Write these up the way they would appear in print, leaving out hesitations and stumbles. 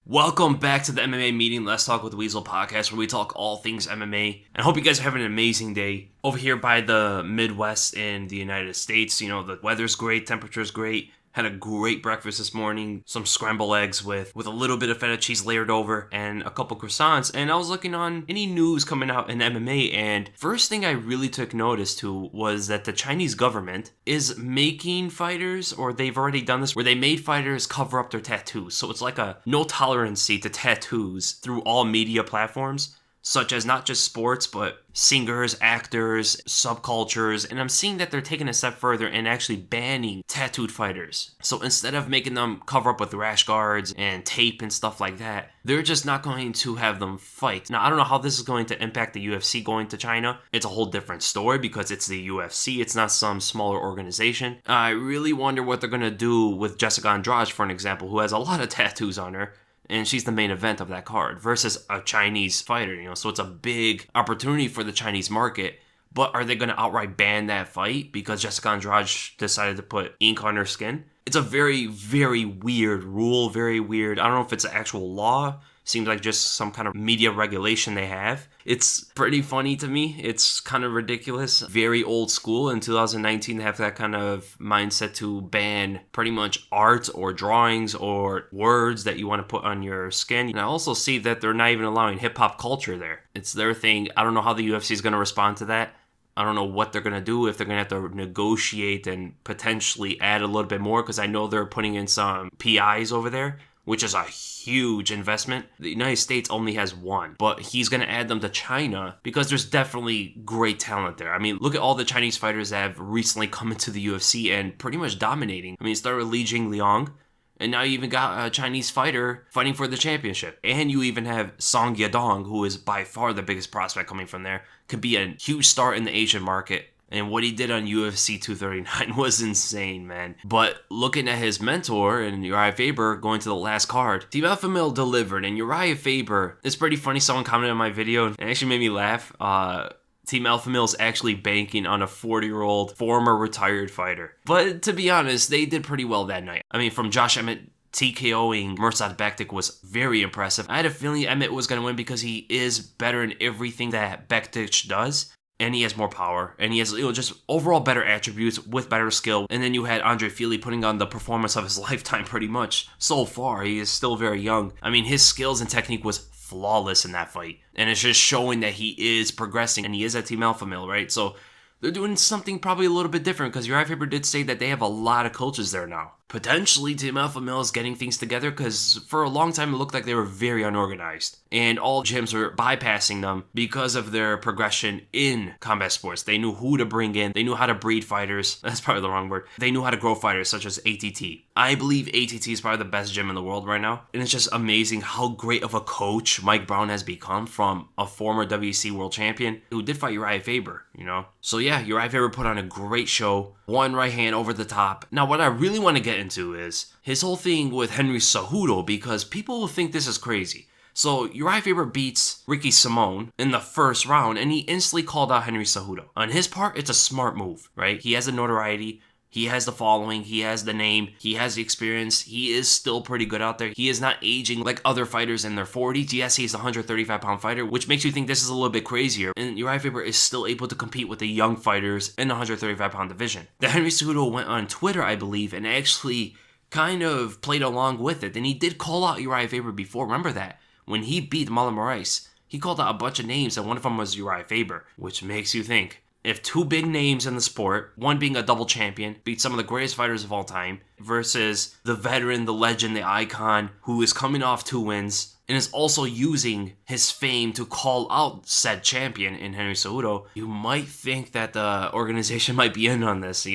Welcome back to the MMA Meeting, Let's Talk with TheWeasle podcast, where we talk all things MMA. And I hope you guys are having an amazing day. Over here by the Midwest in the United States, the weather's great, temperature's great. Had a great breakfast this morning, some scrambled eggs with a little bit of feta cheese layered over and a couple croissants. And I was looking on any news coming out in MMA, and first thing I really took notice to was that the Chinese government is making fighters, or they've already done this, where they made fighters cover up their tattoos. So it's like a no tolerancy to tattoos through all media platforms, such as not just sports, but singers, actors, subcultures. And I'm seeing that they're taking a step further and actually banning tattooed fighters. So instead of making them cover up with rash guards and tape and stuff like that, they're just not going to have them fight. Now, I don't know how this is going to impact the UFC going to China. It's a whole different story because it's the UFC. It's not some smaller organization. I really wonder what they're going to do with Jessica Andrade, for an example, who has a lot of tattoos on her. And she's the main event of that card versus a Chinese fighter, so it's a big opportunity for the Chinese market. But are they going to outright ban that fight because Jessica Andrade decided to put ink on her skin? It's a very, very weird rule, very weird. I don't know if it's an actual law. Seems like just some kind of media regulation they have. It's pretty funny to me. It's kind of ridiculous. Very old school. In 2019, they have that kind of mindset to ban pretty much art or drawings or words that you want to put on your skin. And I also see that they're not even allowing hip-hop culture there. It's their thing. I don't know how the UFC is going to respond to that. I don't know what they're going to do, if they're going to have to negotiate and potentially add a little bit more, because I know they're putting in some PEDs over there, which is a huge investment. The United States only has one, but he's going to add them to China because there's definitely great talent there. I mean, look at all the Chinese fighters that have recently come into the UFC and pretty much dominating. I mean, it started with Li Jingliang, and now you even got a Chinese fighter fighting for the championship. And you even have Song Yadong, who is by far the biggest prospect coming from there. Could be a huge star in the Asian market. And what he did on UFC 239 was insane, man. But looking at his mentor and Urijah Faber going to the last card, Team Alpha Male delivered. And Urijah Faber, it's pretty funny. Someone commented on my video and it actually made me laugh. Team Alpha Male is actually banking on a 40-year-old former retired fighter. But to be honest, they did pretty well that night. I mean, from Josh Emmett TKOing Mirsad Bektic was very impressive. I had a feeling Emmett was going to win because he is better in everything that Bektic does. And he has more power, and he has just overall better attributes with better skill. And then you had Andre Fili putting on the performance of his lifetime pretty much. So far, he is still very young. I mean, his skills and technique was flawless in that fight. And it's just showing that he is progressing, and he is at Team Alpha Male, right? So they're doing something probably a little bit different, because Urijah Faber did say that they have a lot of coaches there now. Potentially, Team Alpha Male is getting things together, because for a long time it looked like they were very unorganized. And all gyms were bypassing them because of their progression in combat sports. They knew who to bring in. They knew how to breed fighters. That's probably the wrong word. They knew how to grow fighters, such as ATT. I believe ATT is probably the best gym in the world right now. And it's just amazing how great of a coach Mike Brown has become from a former WEC world champion who did fight Urijah Faber, So yeah, Urijah Faber put on a great show. One right hand over the top. Now, what I really want to get into is his whole thing with Henry Cejudo, because people will think this is crazy. So Urijah Faber beats Ricky Simón in the first round, and he instantly called out Henry Cejudo. On his part, it's a smart move, right? He has the notoriety. He has the following, he has the name, he has the experience, he is still pretty good out there. He is not aging like other fighters in their 40s. Yes, he's a 135-pound fighter, which makes you think this is a little bit crazier. And Urijah Faber is still able to compete with the young fighters in the 135-pound division. The Henry Cejudo went on Twitter, I believe, and actually kind of played along with it. And he did call out Urijah Faber before, remember that? When he beat Marlon Moraes, he called out a bunch of names, and one of them was Urijah Faber, which makes you think, if two big names in the sport, one being a double champion, beat some of the greatest fighters of all time, versus the veteran, the legend, the icon, who is coming off 2 wins, and is also using his fame to call out said champion in Henry Cejudo, you might think that the organization might be in on this,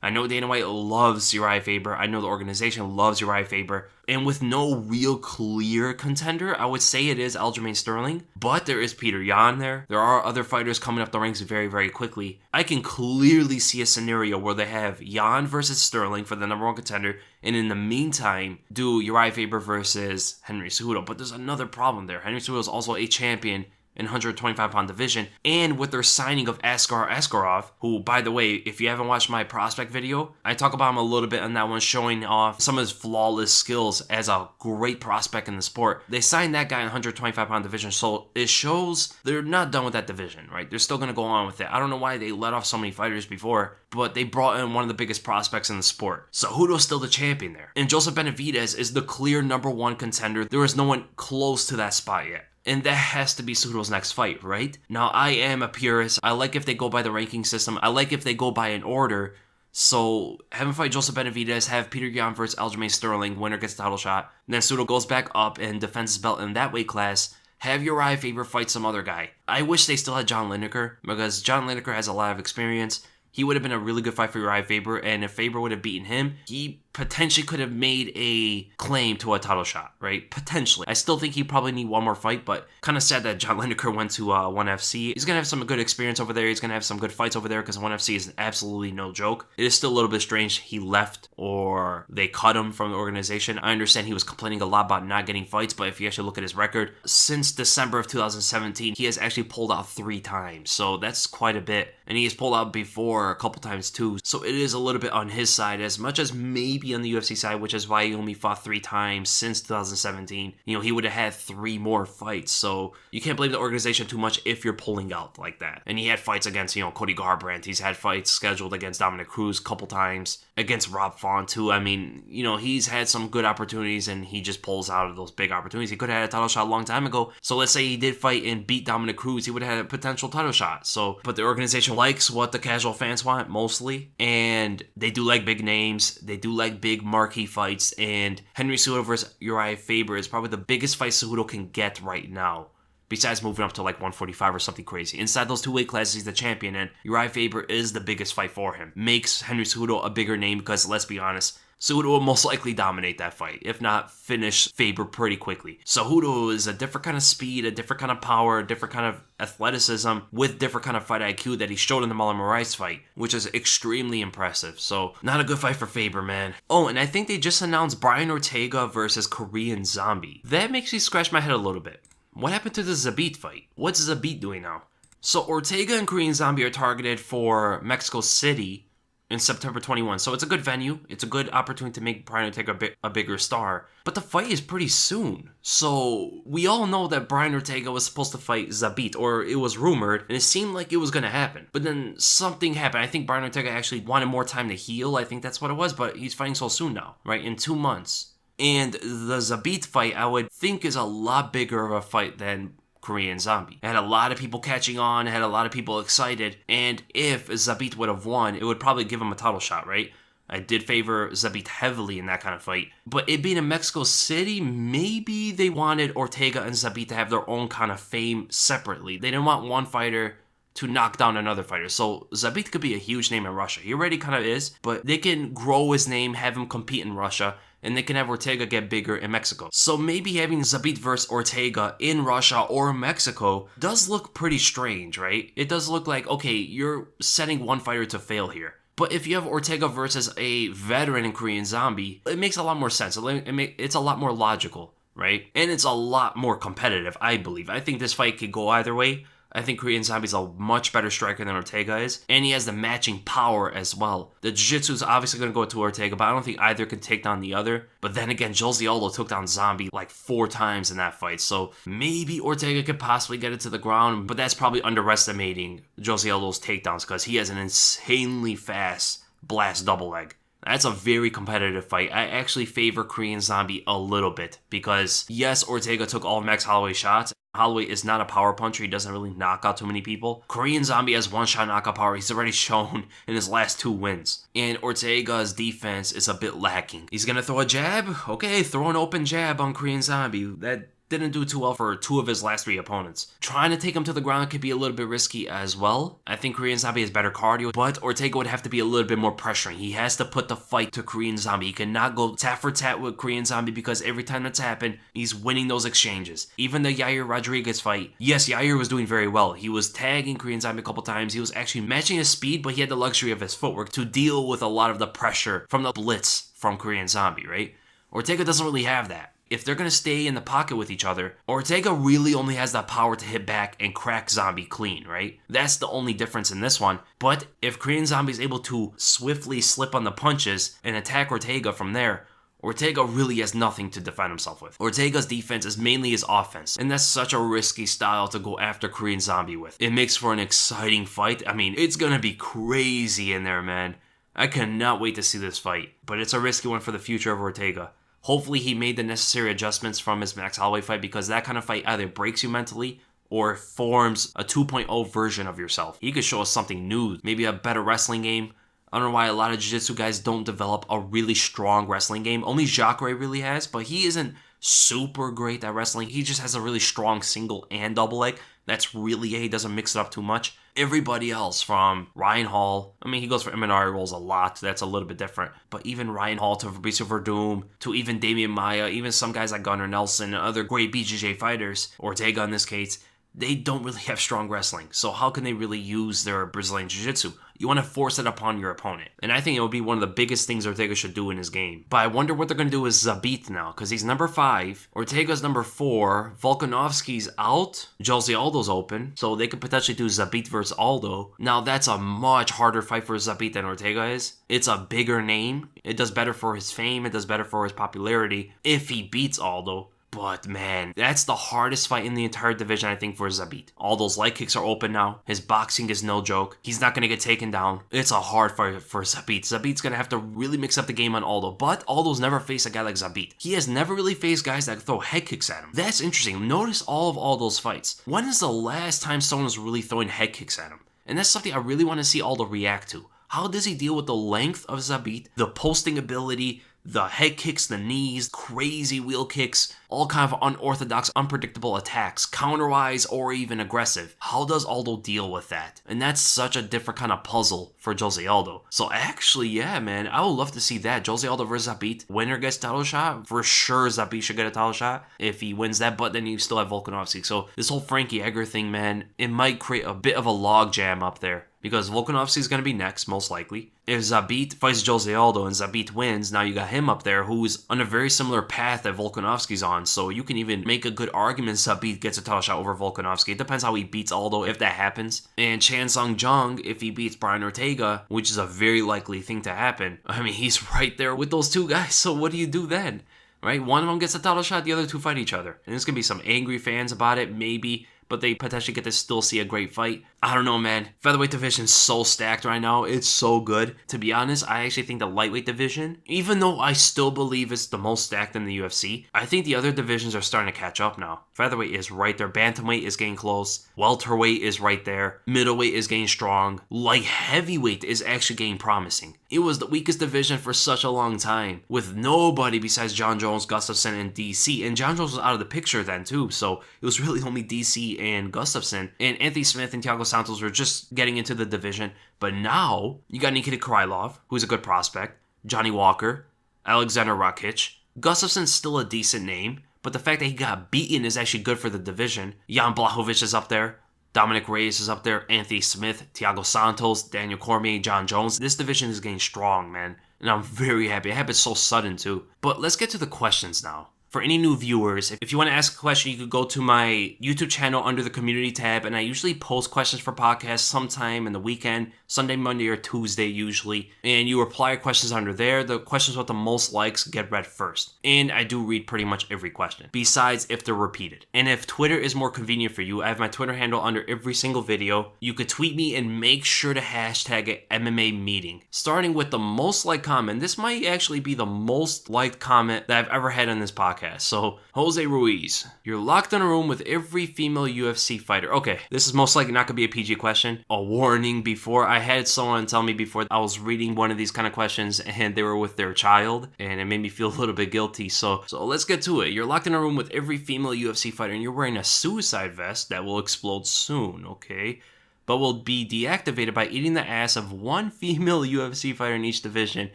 I know Dana White loves Urijah Faber. I know the organization loves Urijah Faber. And with no real clear contender, I would say it is Aljamain Sterling. But there is Peter Yan there. There are other fighters coming up the ranks very, very quickly. I can clearly see a scenario where they have Yan versus Sterling for the number 1 contender. And in the meantime, do Urijah Faber versus Henry Cejudo. But there's another problem there. Henry Cejudo is also a champion in 125-pound division, and with their signing of Askar Askarov, who, by the way, if you haven't watched my prospect video, I talk about him a little bit on that one, showing off some of his flawless skills as a great prospect in the sport. They signed that guy in 125-pound division, so it shows they're not done with that division, right? They're still going to go on with it. I don't know why they let off so many fighters before, but they brought in one of the biggest prospects in the sport. Cejudo's still the champion there. And Joseph Benavidez is the clear #1 contender. There is no one close to that spot yet. And that has to be Cejudo's next fight, right? Now, I am a purist. I like if they go by the ranking system. I like if they go by an order. So, have him fight Joseph Benavidez, have Peter Yan versus Aljamain Sterling, winner gets the title shot. And then Cejudo goes back up and defends his belt in that weight class. Have Urijah Faber fight some other guy. I wish they still had John Lineker, because John Lineker has a lot of experience. He would have been a really good fight for Urijah Faber, and if Faber would have beaten him, he potentially could have made a claim to a title shot, right? Potentially. I still think he probably need one more fight, but kind of sad that John Lineker went to 1FC. He's going to have some good experience over there. He's going to have some good fights over there, because 1FC is absolutely no joke. It is still a little bit strange he left or they cut him from the organization. I understand he was complaining a lot about not getting fights, but if you actually look at his record, since December of 2017, he has actually pulled out 3 times. So that's quite a bit. And he has pulled out before a couple times too. So it is a little bit on his side, as much as maybe on the UFC side, which is why he only fought 3 times since 2017. You know, he would have had 3 more fights. So you can't blame the organization too much if you're pulling out like that. And he had fights against, Cody Garbrandt. He's had fights scheduled against Dominic Cruz a couple times, against Rob Font too. I mean, he's had some good opportunities and he just pulls out of those big opportunities. He could have had a title shot a long time ago. So let's say he did fight and beat Dominic Cruz, he would have had a potential title shot. So, but the organization likes what the casual fans want mostly, and they do like big names, they do like big marquee fights, and Henry Cejudo versus Urijah Faber is probably the biggest fight Cejudo can get right now, besides moving up to like 145 or something crazy. Inside those 2 weight classes, he's the champion, and Urijah Faber is the biggest fight for him. Makes Henry Cejudo a bigger name, because let's be honest, Cejudo will most likely dominate that fight, if not finish Faber pretty quickly. Cejudo is a different kind of speed, a different kind of power, a different kind of athleticism, with different kind of fight IQ that he showed in the Marlon Moraes fight, which is extremely impressive. So, not a good fight for Faber, man. Oh, and I think they just announced Brian Ortega versus Korean Zombie. That makes me scratch my head a little bit. What happened to the Zabit fight? What's Zabit doing now? So, Ortega and Korean Zombie are targeted for Mexico City in September 21. So it's a good venue. It's a good opportunity to make Brian Ortega a bigger star. But the fight is pretty soon. So we all know that Brian Ortega was supposed to fight Zabit, or it was rumored, and it seemed like it was going to happen. But then something happened. I think Brian Ortega actually wanted more time to heal. I think that's what it was, but he's fighting so soon now, right? In 2 months. And the Zabit fight, I would think, is a lot bigger of a fight than Korean Zombie. It had a lot of people catching on, it had a lot of people excited, and if Zabit would have won, it would probably give him a title shot, right? I did favor Zabit heavily in that kind of fight. But it being in Mexico City, maybe they wanted Ortega and Zabit to have their own kind of fame separately. They didn't want one fighter to knock down another fighter. So Zabit could be a huge name in Russia. He already kind of is, but they can grow his name, have him compete in Russia, and they can have Ortega get bigger in Mexico. So maybe having Zabit versus Ortega in Russia or Mexico does look pretty strange, right? It does look like, okay, you're setting one fighter to fail here. But if you have Ortega versus a veteran in Korean Zombie, it makes a lot more sense. It's a lot more logical, right? And it's a lot more competitive, I believe. I think this fight could go either way. I think Korean Zombie's a much better striker than Ortega is, and he has the matching power as well. The jiu-jitsu is obviously going to go to Ortega, but I don't think either can take down the other. But then again, Jose Aldo took down Zombie like 4 times in that fight, so maybe Ortega could possibly get it to the ground, but that's probably underestimating Jose Aldo's takedowns, because he has an insanely fast blast double leg. That's a very competitive fight. I actually favor Korean Zombie a little bit, because yes, Ortega took all of Max Holloway's shots. Holloway is not a power puncher. He doesn't really knock out too many people. Korean Zombie has one-shot knockout power. He's already shown in his last 2 wins. And Ortega's defense is a bit lacking. He's going to throw a jab? Okay, throw an open jab on Korean Zombie. That didn't do too well for 2 of his last 3 opponents. Trying to take him to the ground could be a little bit risky as well. I think Korean Zombie has better cardio, but Ortega would have to be a little bit more pressuring. He has to put the fight to Korean Zombie. He cannot go tat for tat with Korean Zombie, because every time that's happened, he's winning those exchanges. Even the Yair Rodriguez fight, yes, Yair was doing very well. He was tagging Korean Zombie a couple times. He was actually matching his speed, but he had the luxury of his footwork to deal with a lot of the pressure from the blitz from Korean Zombie, right? Ortega doesn't really have that. If they're going to stay in the pocket with each other, Ortega really only has the power to hit back and crack Zombie clean, right? That's the only difference in this one. But if Korean Zombie is able to swiftly slip on the punches and attack Ortega from there, Ortega really has nothing to defend himself with. Ortega's defense is mainly his offense, and that's such a risky style to go after Korean Zombie with. It makes for an exciting fight. I mean, it's gonna be crazy in there, man. I cannot wait to see this fight, but it's a risky one for the future of Ortega. Hopefully he made the necessary adjustments from his Max Holloway fight, because that kind of fight either breaks you mentally or forms a 2.0 version of yourself. He could show us something new, maybe a better wrestling game. I don't know why a lot of jiu-jitsu guys don't develop a really strong wrestling game. Only Jacare really has, but he isn't super great at wrestling. He just has a really strong single and double leg. That's really it. He doesn't mix it up too much. Everybody else, from Ryan Hall, I mean, he goes for Imanari rolls a lot. That's a little bit different. But even Ryan Hall to Fabricio Verdum, to even Damian Maia, even some guys like Gunnar Nelson and other great BJJ fighters, Ortega in this case, they don't really have strong wrestling. So how can they really use their Brazilian Jiu-Jitsu? You want to force it upon your opponent. And I think it would be one of the biggest things Ortega should do in his game. But I wonder what they're going to do with Zabit now, because he's number 5. Ortega's number 4. Volkanovski's out. Jose Aldo's open. So they could potentially do Zabit versus Aldo. Now that's a much harder fight for Zabit than Ortega is. It's a bigger name. It does better for his fame. It does better for his popularity if he beats Aldo. But man, that's the hardest fight in the entire division, I think, for Zabit. All those leg kicks are open now. His boxing is no joke. He's not going to get taken down. It's a hard fight for Zabit. Zabit's going to have to really mix up the game on Aldo. But Aldo's never faced a guy like Zabit. He has never really faced guys that throw head kicks at him. That's interesting. Notice all of Aldo's fights. When is the last time someone was really throwing head kicks at him? And that's something I really want to see Aldo react to. How does he deal with the length of Zabit, the posting ability, the head kicks, the knees, crazy wheel kicks, all kind of unorthodox, unpredictable attacks, counterwise or even aggressive? How does Aldo deal with that? And that's such a different kind of puzzle for Jose Aldo. So actually, yeah, man, I would love to see that. Jose Aldo versus Zabit. Winner gets title shot. For sure, Zabit should get a title shot if he wins that, but then you still have Volkanovski. So this whole Frankie Edgar thing, man, it might create a bit of a logjam up there, because Volkanovski is going to be next, most likely. If Zabit fights Jose Aldo and Zabit wins, now you got him up there who's on a very similar path that Volkanovski's on. So you can even make a good argument Zabit gets a title shot over Volkanovski. It depends how he beats Aldo, if that happens. And Chan Sung Jung, if he beats Brian Ortega, which is a very likely thing to happen, I mean, he's right there with those two guys. So what do you do then? Right? One of them gets a title shot, the other two fight each other. And there's going to be some angry fans about it, maybe, but they potentially get to still see a great fight. I don't know, man. Featherweight division's so stacked right now. It's so good. To be honest, I actually think the lightweight division, even though I still believe it's the most stacked in the UFC, I think the other divisions are starting to catch up now. Featherweight is right there. Bantamweight is getting close. Welterweight is right there. Middleweight is getting strong. Light heavyweight is actually getting promising. It was the weakest division for such a long time, with nobody besides Jon Jones, Gustafsson, and DC. And Jon Jones was out of the picture then too, so it was really only DC and Gustafsson. And Anthony Smith and Thiago Santos were just getting into the division. But now, you got Nikita Krylov, who's a good prospect, Johnny Walker, Alexander Rakic. Gustafsson's still a decent name, but the fact that he got beaten is actually good for the division. Jan Blachowicz is up there. Dominic Reyes is up there, Anthony Smith, Thiago Santos, Daniel Cormier, Jon Jones. This division is getting strong, man. And I'm very happy. It happened so sudden, too. But let's get to the questions now. For any new viewers, if you want to ask a question, you could go to my YouTube channel under the community tab, and I usually post questions for podcasts sometime in the weekend, Sunday, Monday, or Tuesday usually, and you reply your questions under there. The questions with the most likes get read first, and I do read pretty much every question, besides if they're repeated. And if Twitter is more convenient for you, I have my Twitter handle under every single video. You could tweet me and make sure to hashtag it MMA Meeting. Starting with the most liked comment, this might actually be the most liked comment that I've ever had on this podcast. So, Jose Ruiz, you're locked in a room with every female UFC fighter. Okay, this is most likely not going to be a PG question. A warning before, I had someone tell me before I was reading one of these kind of questions and they were with their child, and it made me feel a little bit guilty. So let's get to it. You're locked in a room with every female UFC fighter and you're wearing a suicide vest that will explode soon, okay? But will be deactivated by eating the ass of one female UFC fighter in each division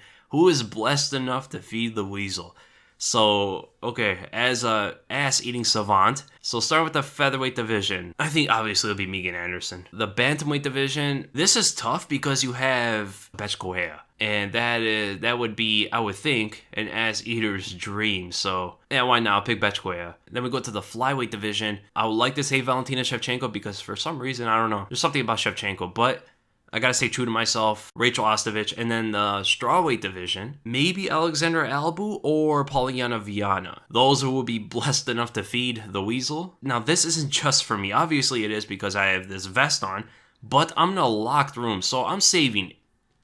who is blessed enough to feed the weasel. So, okay, as a ass-eating savant, so start with the featherweight division. I think obviously it'll be Megan Anderson. The bantamweight division, this is tough because you have Betch Correa. And that would be, I would think, an ass eater's dream. So yeah, why not? I'll pick Betchkoya. Then we go to the flyweight division. I would like to say Valentina Shevchenko because for some reason, I don't know, there's something about Shevchenko, but I gotta stay true to myself. Rachel Ostovich. And then the strawweight division, maybe Alexandra Albu or Polyana Viana. Those who will be blessed enough to feed the Weasel. Now, this isn't just for me. Obviously, it is because I have this vest on, but I'm in a locked room, so I'm saving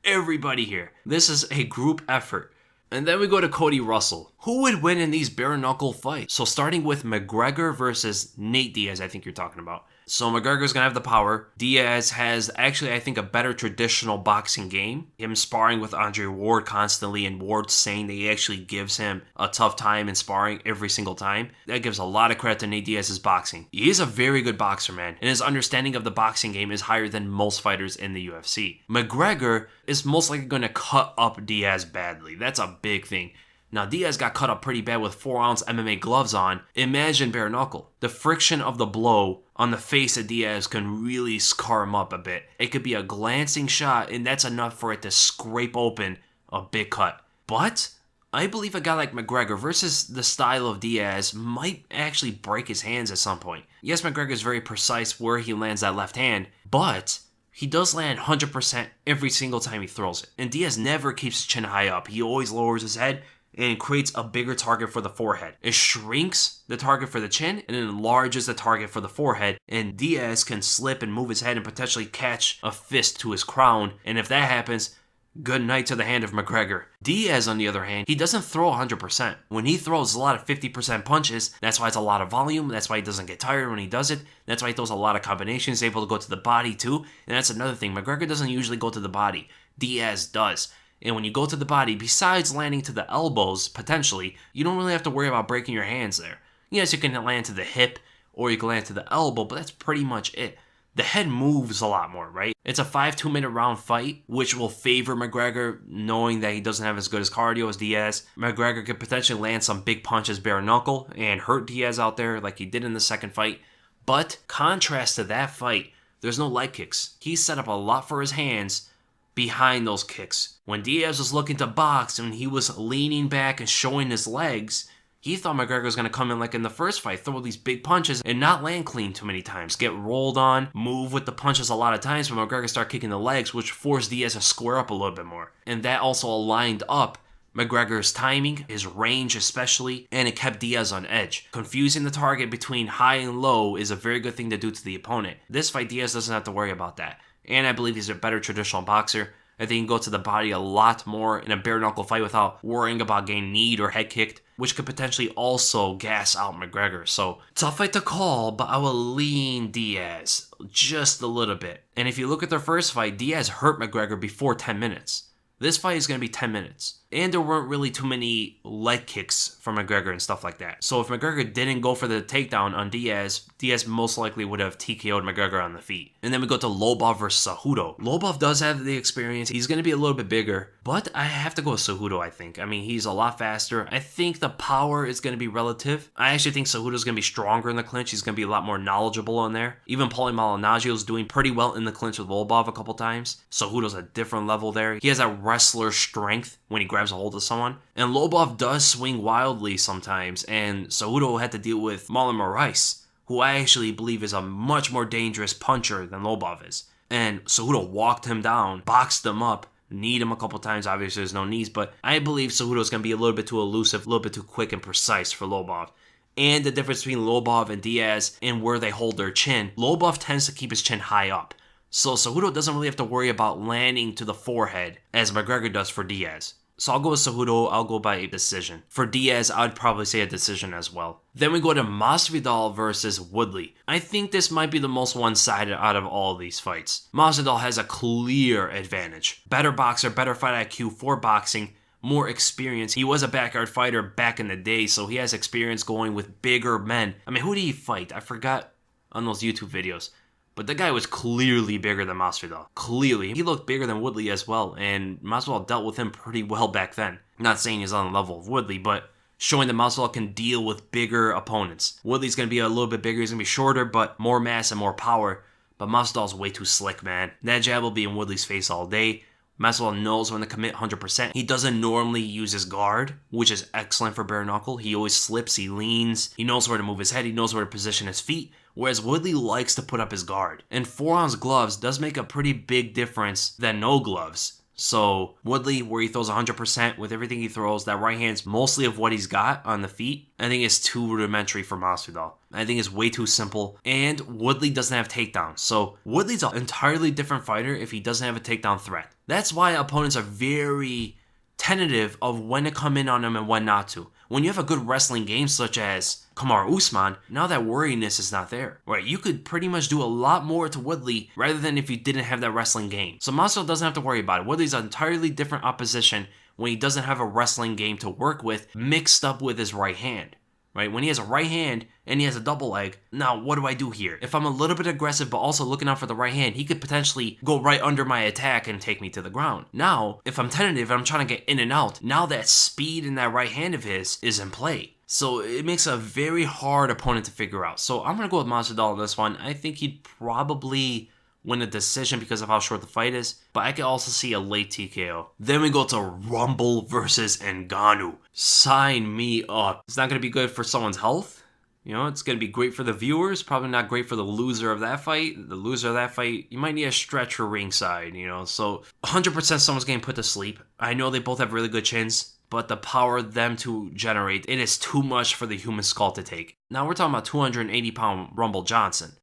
everybody here. This is a group effort. And then we go to Cody Russell. Who would win in these bare-knuckle fights? So starting with McGregor versus Nate Diaz, I think you're talking about. So McGregor's going to have the power. Diaz has actually, I think, a better traditional boxing game. Him sparring with Andre Ward constantly, and Ward saying that he actually gives him a tough time in sparring every single time. That gives a lot of credit to Nate Diaz's boxing. He is a very good boxer, man, and his understanding of the boxing game is higher than most fighters in the UFC. McGregor is most likely going to cut up Diaz badly. That's a big thing. Now, Diaz got cut up pretty bad with 4-ounce MMA gloves on. Imagine bare knuckle. The friction of the blow on the face of Diaz can really scar him up a bit. It could be a glancing shot, and that's enough for it to scrape open a big cut. But I believe a guy like McGregor versus the style of Diaz might actually break his hands at some point. Yes, McGregor is very precise where he lands that left hand, but he does land 100% every single time he throws it. And Diaz never keeps his chin high up. He always lowers his head and creates a bigger target for the forehead. It shrinks the target for the chin and enlarges the target for the forehead, and Diaz can slip and move his head and potentially catch a fist to his crown, and if that happens, good night to the hand of McGregor. Diaz, on the other hand, he doesn't throw 100%. When he throws a lot of 50% punches, that's why it's a lot of volume, that's why he doesn't get tired when he does it, that's why he throws a lot of combinations, able to go to the body too, and that's another thing. McGregor doesn't usually go to the body. Diaz does. And when you go to the body, besides landing to the elbows, potentially, you don't really have to worry about breaking your hands there. Yes, you can land to the hip, or you can land to the elbow, but that's pretty much it. The head moves a lot more, right? It's a 5 2-minute round fight, which will favor McGregor, knowing that he doesn't have as good as cardio as Diaz. McGregor could potentially land some big punches bare knuckle and hurt Diaz out there like he did in the second fight. But, contrast to that fight, there's no leg kicks. He set up a lot for his hands behind those kicks. When Diaz was looking to box and he was leaning back and showing his legs, he thought McGregor was going to come in like in the first fight, throw these big punches and not land clean too many times. Get rolled on, move with the punches a lot of times, but McGregor started kicking the legs, which forced Diaz to square up a little bit more. And that also aligned up McGregor's timing, his range especially, and it kept Diaz on edge. Confusing the target between high and low is a very good thing to do to the opponent. This fight, Diaz doesn't have to worry about that. And I believe he's a better traditional boxer. I think he can go to the body a lot more in a bare knuckle fight without worrying about getting kneed or head kicked, which could potentially also gas out McGregor. So, tough fight to call, but I will lean Diaz just a little bit. And if you look at their first fight, Diaz hurt McGregor before 10 minutes. This fight is going to be 10 minutes. And there weren't really too many leg kicks from McGregor and stuff like that. So if McGregor didn't go for the takedown on Diaz, Diaz most likely would have TKO'd McGregor on the feet. And then we go to Lobov versus Cejudo. Lobov does have the experience. He's going to be a little bit bigger, but I have to go with Cejudo, I think. I mean, he's a lot faster. I think the power is going to be relative. I actually think Cejudo's going to be stronger in the clinch. He's going to be a lot more knowledgeable on there. Even Paulie Malignaggi's doing pretty well in the clinch with Lobov a couple times. Cejudo's a different level there. He has a wrestler strength when he grabs a hold of someone. And Lobov does swing wildly sometimes, and Cejudo had to deal with Marlon Moraes, who I actually believe is a much more dangerous puncher than Lobov is. And Cejudo walked him down, boxed him up, kneed him a couple times. Obviously, there's no knees, but I believe Cejudo's going to be a little bit too elusive, a little bit too quick and precise for Lobov. And the difference between Lobov and Diaz and where they hold their chin, Lobov tends to keep his chin high up. So Cejudo doesn't really have to worry about landing to the forehead as McGregor does for Diaz. So I'll go with Cejudo, I'll go by a decision. For Diaz, I'd probably say a decision as well. Then we go to Masvidal versus Woodley. I think this might be the most one-sided out of all of these fights. Masvidal has a clear advantage. Better boxer, better fight IQ for boxing, more experience. He was a backyard fighter back in the day, so he has experience going with bigger men. I mean, who did he fight? I forgot on those YouTube videos. But the guy was clearly bigger than Masvidal. Clearly. He looked bigger than Woodley as well, and Masvidal dealt with him pretty well back then. I'm not saying he's on the level of Woodley, but showing that Masvidal can deal with bigger opponents. Woodley's going to be a little bit bigger, he's going to be shorter, but more mass and more power. But Masvidal's way too slick, man. That jab will be in Woodley's face all day. Masvidal knows when to commit 100%. He doesn't normally use his guard, which is excellent for Barenuckle. He always slips, he leans, he knows where to move his head, he knows where to position his feet, whereas Woodley likes to put up his guard. And 4-ounce gloves does make a pretty big difference than no gloves. So Woodley, where he throws 100% with everything he throws, that right hand's mostly of what he's got on the feet. I think it's too rudimentary for Masvidal. I think it's way too simple. And Woodley doesn't have takedowns. So Woodley's an entirely different fighter if he doesn't have a takedown threat. That's why opponents are very tentative of when to come in on him and when not to. When you have a good wrestling game such as Conor Usman, now that worriness is not there, right? You could pretty much do a lot more to Woodley rather than if you didn't have that wrestling game. So Masvidal doesn't have to worry about it. Woodley's an entirely different opposition when he doesn't have a wrestling game to work with mixed up with his right hand. Right? When he has a right hand and he has a double leg, now what do I do here? If I'm a little bit aggressive but also looking out for the right hand, he could potentially go right under my attack and take me to the ground. Now, if I'm tentative and I'm trying to get in and out, now that speed in that right hand of his is in play. So it makes a very hard opponent to figure out. So I'm going to go with Masvidal on this one. I think he'd probably win a decision because of how short the fight is, but I could also see a late TKO. Then we go to Rumble versus Ngannou. Sign me up. It's not going to be good for someone's health. You know, it's going to be great for the viewers, probably not great for the loser of that fight. The loser of that fight, you might need a stretcher ringside, you know, so 100% someone's getting put to sleep. I know they both have really good chins, but the power them to generate, it is too much for the human skull to take. Now we're talking about 280-pound Rumble Johnson.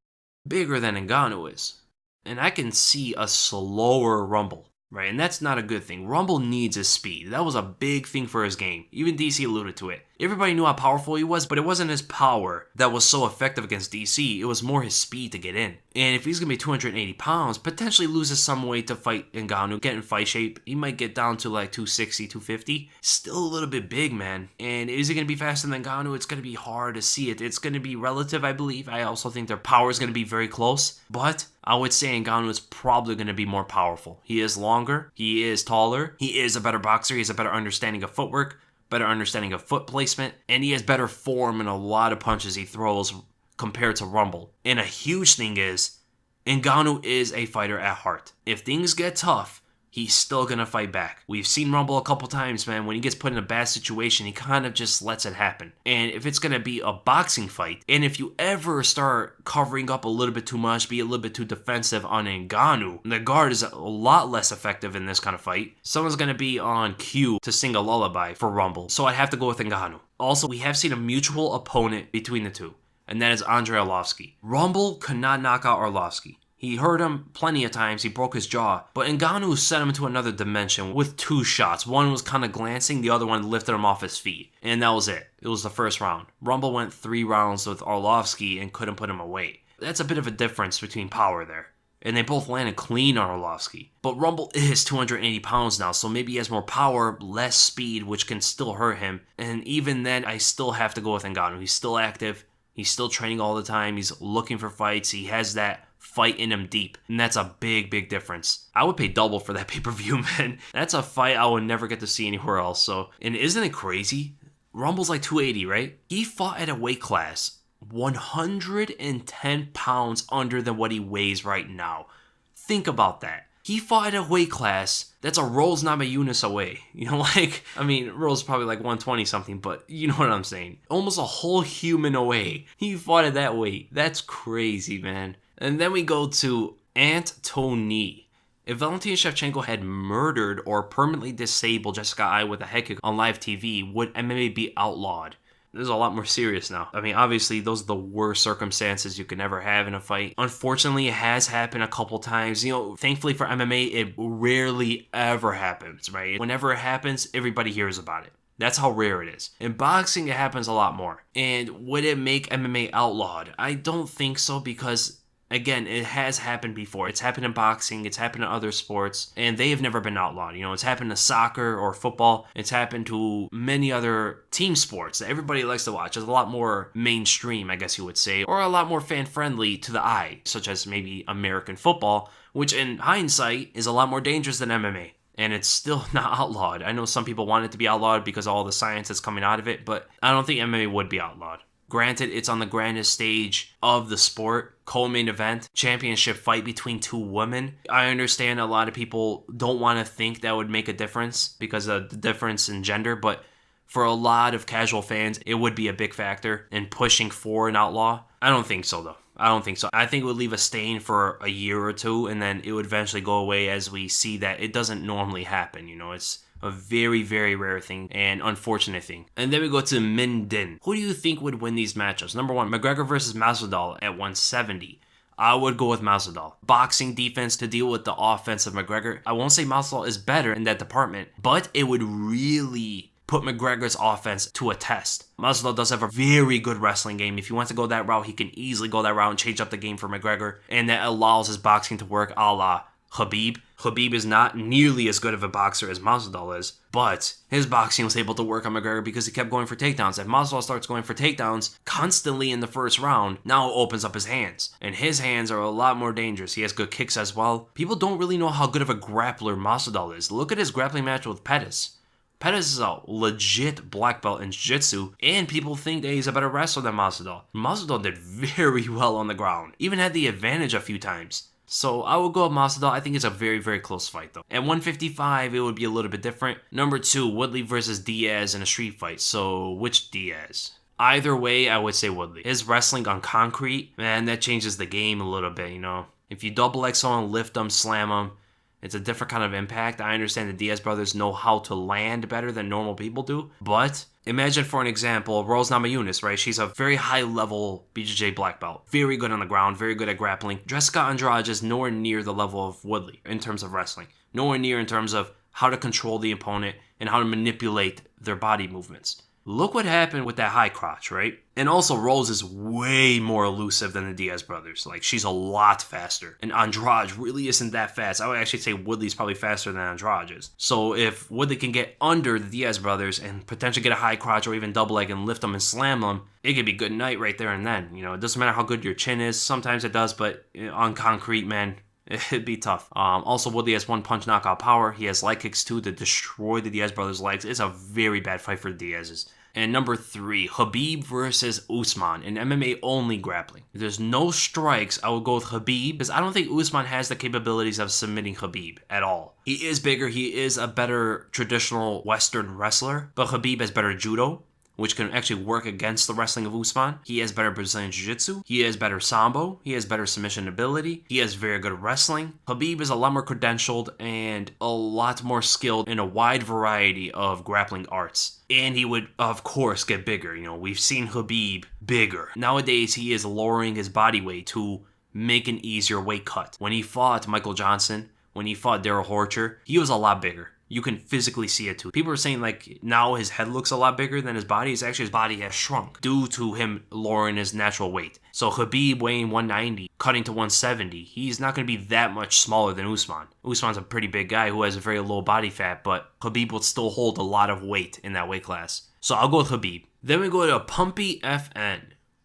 Bigger than Ngannou is. And I can see a slower Rumble, right? And that's not a good thing. Rumble needs his speed. That was a big thing for his game. Even DC alluded to it. Everybody knew how powerful he was, but it wasn't his power that was so effective against DC. It was more his speed to get in. And if he's going to be 280 pounds, potentially loses some weight to fight Ngannou, get in fight shape, he might get down to like 260, 250. Still a little bit big, man. And is he going to be faster than Ngannou? It's going to be hard to see it. It's going to be relative, I believe. I also think their power is going to be very close. But I would say Ngannou is probably going to be more powerful. He is longer. He is taller. He is a better boxer. He has a better understanding of footwork, better understanding of foot placement, and he has better form in a lot of punches he throws compared to Rumble. And a huge thing is, Ngannou is a fighter at heart. If things get tough, he's still going to fight back. We've seen Rumble a couple times, man. When he gets put in a bad situation, he kind of just lets it happen. And if it's going to be a boxing fight, and if you ever start covering up a little bit too much, be a little bit too defensive on Ngannou, the guard is a lot less effective in this kind of fight. Someone's going to be on cue to sing a lullaby for Rumble. So I'd have to go with Ngannou. Also, we have seen a mutual opponent between the two, and that is Andrei Arlovski. Rumble could not knock out Arlovski. He hurt him plenty of times, he broke his jaw, but Ngannou sent him into another dimension with 2 shots. One was kind of glancing, the other one lifted him off his feet. And that was it. It was the first round. Rumble went 3 rounds with Arlovski and couldn't put him away. That's a bit of a difference between power there. And they both landed clean on Arlovski. But Rumble is 280 pounds now, so maybe he has more power, less speed, which can still hurt him. And even then, I still have to go with Ngannou. He's still active. He's still training all the time. He's looking for fights. He has that fight in him deep, and that's a big difference. I would pay double for that pay-per-view, man. That's a fight I would never get to see anywhere else. So, and isn't it crazy? Rumble's like 280, right? He fought at a weight class 110 pounds under than what he weighs right now. Think about that. He fought at a weight class that's a Rolls Namajunas away. You know, like, I mean, Rolls probably like 120 something, but you know what I'm saying. Almost a whole human away. He fought at that weight. That's crazy, man. And then we go to Antony. If Valentina Shevchenko had murdered or permanently disabled Jessica Ai with a head kick on live TV, would MMA be outlawed? This is a lot more serious now. I mean, obviously, those are the worst circumstances you can ever have in a fight. Unfortunately, it has happened a couple times. You know, thankfully for MMA, it rarely ever happens, right? Whenever it happens, everybody hears about it. That's how rare it is. In boxing, it happens a lot more. And would it make MMA outlawed? I don't think so, because again, it has happened before. It's happened in boxing, it's happened in other sports, and they have never been outlawed. You know, it's happened to soccer or football. It's happened to many other team sports that everybody likes to watch. It's a lot more mainstream, I guess you would say, or a lot more fan-friendly to the eye, such as maybe American football, which in hindsight is a lot more dangerous than MMA. And it's still not outlawed. I know some people want it to be outlawed because of all the science that's coming out of it, but I don't think MMA would be outlawed. Granted, it's on the grandest stage of the sport, co-main event, championship fight between two women. I understand a lot of people don't want to think that would make a difference because of the difference in gender, but for a lot of casual fans, it would be a big factor in pushing for an outlaw. I don't think so, though. I don't think so. I think it would leave a stain for a year or two, and then it would eventually go away as we see that it doesn't normally happen. It's a very, very rare thing and unfortunate thing. And then we go to Min Din. Who do you think would win these matchups? Number one, McGregor versus Masvidal at 170. I would go with Masvidal. Boxing defense to deal with the offense of McGregor. I won't say Masvidal is better in that department, but it would really put McGregor's offense to a test. Masvidal does have a very good wrestling game. If he wants to go that route, he can easily go that route and change up the game for McGregor, and that allows his boxing to work a la Khabib. Khabib is not nearly as good of a boxer as Masvidal is, but his boxing was able to work on McGregor because he kept going for takedowns. If Masvidal starts going for takedowns constantly in the first round, now it opens up his hands, and his hands are a lot more dangerous. He has good kicks as well. People don't really know how good of a grappler Masvidal is. Look at his grappling match with Pettis. Pettis is a legit black belt in jiu-jitsu, and people think that he's a better wrestler than Masvidal. Masvidal did very well on the ground, even had the advantage a few times. So I will go with Masvidal. I think it's a very, very close fight, though. At 155, it would be a little bit different. Number 2, Woodley versus Diaz in a street fight. So which Diaz? Either way, I would say Woodley. His wrestling on concrete, man, that changes the game a little bit, If you double leg someone, lift them, slam them, it's a different kind of impact. I understand the Diaz brothers know how to land better than normal people do. But imagine, for an example, Rose Namajunas, right? She's a very high-level BJJ black belt. Very good on the ground, very good at grappling. Jessica Andrade is nowhere near the level of Woodley in terms of wrestling. Nowhere near in terms of how to control the opponent and how to manipulate their body movements. Look what happened with that high crotch, right? And also, Rose is way more elusive than the Diaz brothers. Like, she's a lot faster. And Andrade really isn't that fast. I would actually say Woodley's probably faster than Andrade is. So if Woodley can get under the Diaz brothers and potentially get a high crotch or even double leg and lift them and slam them, it could be good night right there and then. It doesn't matter how good your chin is. Sometimes it does, but on concrete, man, it'd be tough. Also, Woodley has one punch knockout power. He has leg kicks too to destroy the Diaz brothers' legs. It's a very bad fight for the Diaz's. And number 3, Khabib versus Usman in MMA only grappling. If there's no strikes, I would go with Khabib because I don't think Usman has the capabilities of submitting Khabib at all. He is bigger. He is a better traditional Western wrestler, but Khabib has better judo, which can actually work against the wrestling of Usman. He has better Brazilian Jiu-Jitsu. He has better Sambo. He has better submission ability. He has very good wrestling. Khabib is a lot more credentialed and a lot more skilled in a wide variety of grappling arts. And he would, of course, get bigger. We've seen Khabib bigger. Nowadays, he is lowering his body weight to make an easier weight cut. When he fought Michael Johnson, when he fought Daryl Horcher, he was a lot bigger. You can physically see it too. People are saying now his head looks a lot bigger than his body. It's actually his body has shrunk due to him lowering his natural weight. So Khabib weighing 190, cutting to 170, he's not going to be that much smaller than Usman. Usman's a pretty big guy who has a very low body fat, but Khabib would still hold a lot of weight in that weight class. So I'll go with Khabib. Then we go to Pumpy FN.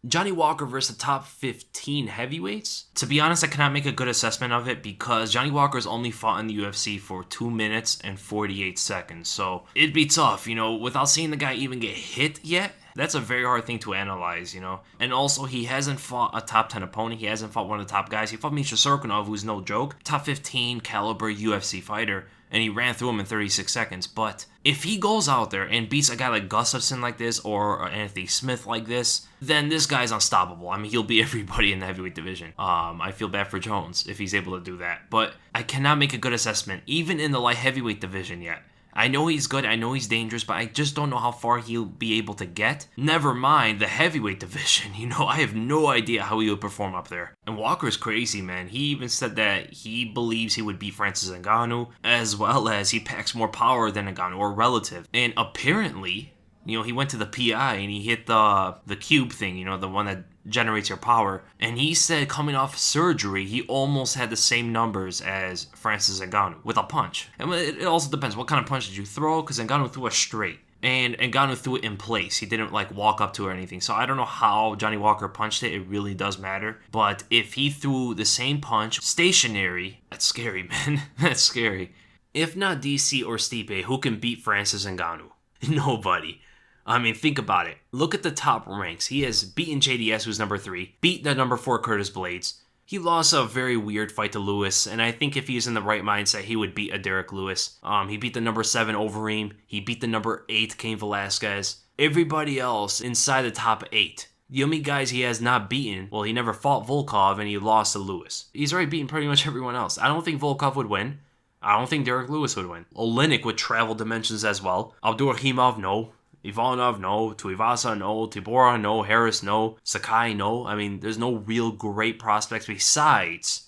Johnny Walker versus the top 15 heavyweights. To be honest, I cannot make a good assessment of it because Johnny Walker's only fought in the UFC for 2 minutes and 48 seconds. So it'd be tough, without seeing the guy even get hit yet. That's a very hard thing to analyze, And also, he hasn't fought a top 10 opponent. He hasn't fought one of the top guys. He fought Misha Cirkunov, who's no joke. Top 15 caliber UFC fighter. And he ran through him in 36 seconds. But if he goes out there and beats a guy like Gustafsson like this or Anthony Smith like this, then this guy's unstoppable. I mean, he'll beat everybody in the heavyweight division. I feel bad for Jones if he's able to do that. But I cannot make a good assessment, even in the light heavyweight division yet. I know he's good, I know he's dangerous, but I just don't know how far he'll be able to get. Never mind the heavyweight division, I have no idea how he would perform up there. And Walker's crazy, man. He even said that he believes he would beat Francis Ngannou, as well as he packs more power than Ngannou, or relative. And apparently, he went to the PI and he hit the cube thing, the one that generates your power. And he said coming off surgery, he almost had the same numbers as Francis Ngannou with a punch. And it also depends, what kind of punch did you throw? Because Ngannou threw it straight. And Ngannou threw it in place. He didn't walk up to it or anything. So I don't know how Johnny Walker punched it. It really does matter. But if he threw the same punch stationary, that's scary, man. That's scary. If not DC or Stipe, who can beat Francis Ngannou? Nobody. I mean, think about it. Look at the top ranks. He has beaten JDS, who's number 3, beat the number 4 Curtis Blades. He lost a very weird fight to Lewis, and I think if he was in the right mindset, he would beat a Derek Lewis. He beat the number 7 Overeem. He beat the number 8 Cain Velasquez. Everybody else inside the top 8. The only guys he has not beaten, well, he never fought Volkov, and he lost to Lewis. He's already beaten pretty much everyone else. I don't think Volkov would win. I don't think Derek Lewis would win. Oleinik would travel dimensions as well. Abdurakhimov, no. Ivanov, no. Tuivasa, no. Tibora, no. Harris, no. Sakai, no. I mean, there's no real great prospects besides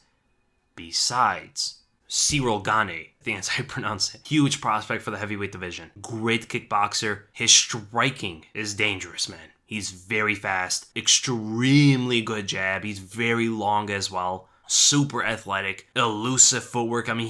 Cyril Gane. I think that's how you pronounce it. Huge prospect for the heavyweight division. Great kickboxer. His striking is dangerous, man. He's very fast. Extremely good jab. He's very long as well. Super athletic. Elusive footwork. I mean,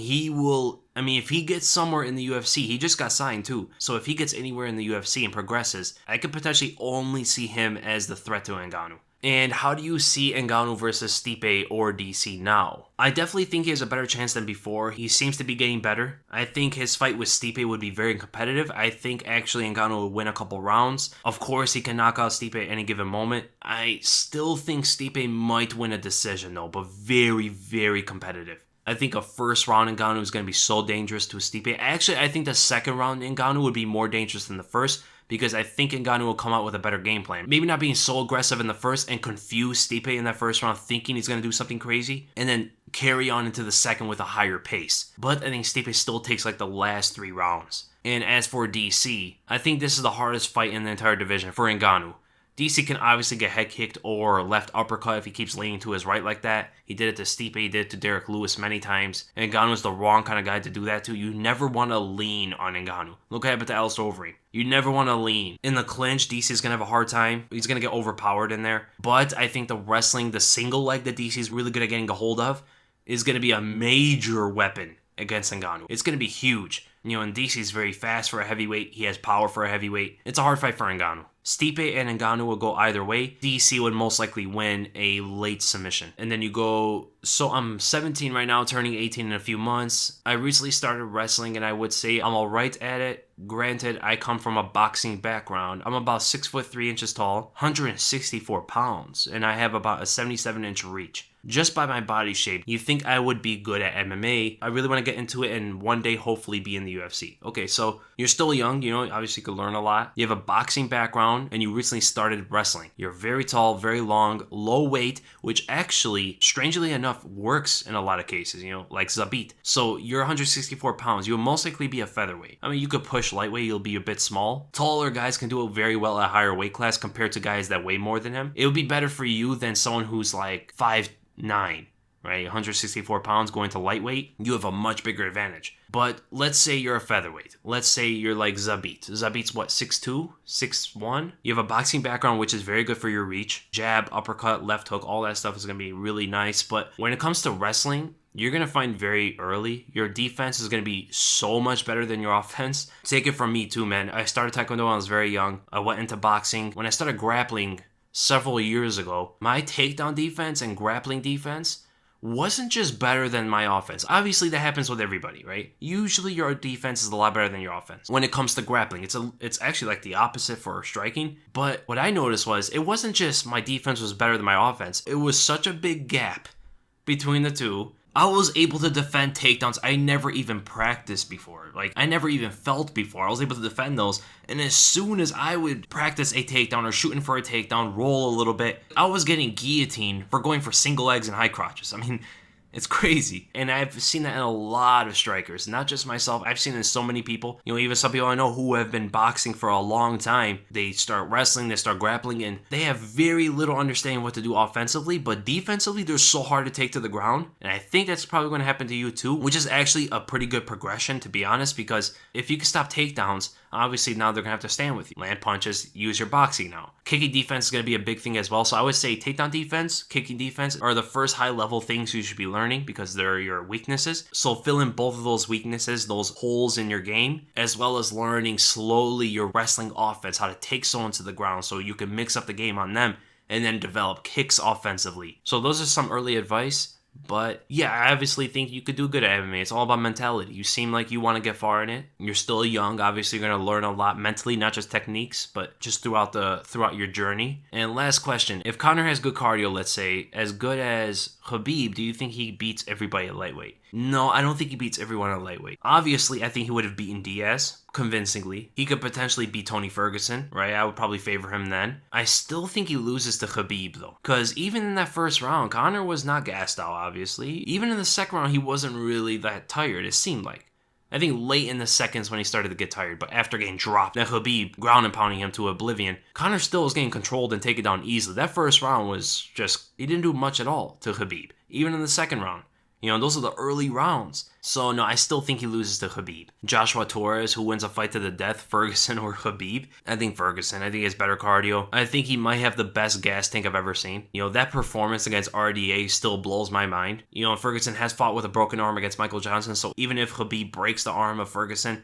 if he gets somewhere in the UFC, he just got signed too. So if he gets anywhere in the UFC and progresses, I could potentially only see him as the threat to Ngannou. And how do you see Ngannou versus Stipe or DC now? I definitely think he has a better chance than before. He seems to be getting better. I think his fight with Stipe would be very competitive. I think actually Ngannou would win a couple rounds. Of course, he can knock out Stipe at any given moment. I still think Stipe might win a decision though, but very, very competitive. I think a first round Ngannou is going to be so dangerous to Stipe. Actually, I think the second round Ngannou would be more dangerous than the first, because I think Ngannou will come out with a better game plan. Maybe not being so aggressive in the first and confuse Stipe in that first round thinking he's going to do something crazy, and then carry on into the second with a higher pace. But I think Stipe still takes like the last 3 rounds. And as for DC, I think this is the hardest fight in the entire division for Ngannou. DC can obviously get head kicked or left uppercut if he keeps leaning to his right like that. He did it to Stipe, he did it to Derek Lewis many times. And Ngannou's the wrong kind of guy to do that to. You never want to lean on Ngannou. Look what happened to Alistair Overeem. You never want to lean. In the clinch, DC is going to have a hard time. He's going to get overpowered in there. But I think the wrestling, the single leg that DC is really good at getting a hold of, is going to be a major weapon against Ngannou. It's going to be huge. And DC's very fast for a heavyweight. He has power for a heavyweight. It's a hard fight for Ngannou. Stipe and Ngannou will go either way. DC would most likely win a late submission. And then you go... So I'm 17 right now, turning 18 in a few months. I recently started wrestling, and I would say I'm alright at it. Granted, I come from a boxing background. I'm about 6 foot 3 inches tall, 164 pounds, and I have about a 77-inch reach. Just by my body shape, you think I would be good at MMA. I really want to get into it and one day hopefully be in the UFC. Okay, so you're still young, obviously you could learn a lot. You have a boxing background and you recently started wrestling. You're very tall, very long, low weight, which actually, strangely enough, works in a lot of cases, like Zabit. So you're 164 pounds. You'll most likely be a featherweight. I mean, you could push lightweight, you'll be a bit small. Taller guys can do it very well at a higher weight class compared to guys that weigh more than him. It would be better for you than someone who's like 5'9", right? 164 pounds going to lightweight. You have a much bigger advantage. But let's say you're a featherweight. Let's say you're like Zabit. Zabit's what, 6'2", 6'1"? You have a boxing background, which is very good for your reach. Jab, uppercut, left hook, all that stuff is going to be really nice. But when it comes to wrestling, you're going to find very early, your defense is going to be so much better than your offense. Take it from me too, man. I started Taekwondo when I was very young. I went into boxing. When I started grappling several years ago, my takedown defense and grappling defense wasn't just better than my offense. Obviously, that happens with everybody, right? Usually, your defense is a lot better than your offense. When it comes to grappling, it's actually like the opposite for striking. But what I noticed was, it wasn't just my defense was better than my offense. It was such a big gap between the two. I was able to defend takedowns I never even practiced before. Like, I never even felt before. I was able to defend those. And as soon as I would practice a takedown or shooting for a takedown, roll a little bit, I was getting guillotined for going for single legs and high crotches. I mean, it's crazy. And I've seen that in a lot of strikers, not just myself. I've seen it in so many people. Even some people I know who have been boxing for a long time. They start wrestling, they start grappling, and they have very little understanding what to do offensively, but defensively, they're so hard to take to the ground. And I think that's probably going to happen to you too, which is actually a pretty good progression, to be honest, because if you can stop takedowns, obviously now they're going to have to stand with you. Land punches, use your boxing now. Kicking defense is going to be a big thing as well. So I would say takedown defense, kicking defense are the first high level things you should be learning because they're your weaknesses. So fill in both of those weaknesses, those holes in your game, as well as learning slowly your wrestling offense, how to take someone to the ground so you can mix up the game on them and then develop kicks offensively. So those are some early advice. But yeah, I obviously think you could do good at MMA. It's all about mentality. You seem like you want to get far in it. You're still young. Obviously, you're going to learn a lot mentally, not just techniques, but just throughout your journey. And last question. If Conor has good cardio, let's say, as good as Khabib, do you think he beats everybody at lightweight? No, I don't think he beats everyone at lightweight. Obviously, I think he would have beaten Diaz convincingly. He could potentially beat Tony Ferguson, right? I would probably favor him then. I still think he loses to Khabib, though. Because even in that first round, Conor was not gassed out, obviously. Even in the second round, he wasn't really that tired, it seemed like. I think late in the seconds when he started to get tired, but after getting dropped, then Khabib ground and pounding him to oblivion, Conor still was getting controlled and taken down easily. That first round was just, he didn't do much at all to Khabib, even in the second round. Those are the early rounds. So, no, I still think he loses to Khabib. Joshua Torres, who wins a fight to the death, Ferguson or Khabib? I think Ferguson. I think he has better cardio. I think he might have the best gas tank I've ever seen. That performance against RDA still blows my mind. Ferguson has fought with a broken arm against Michael Johnson, so even if Khabib breaks the arm of Ferguson's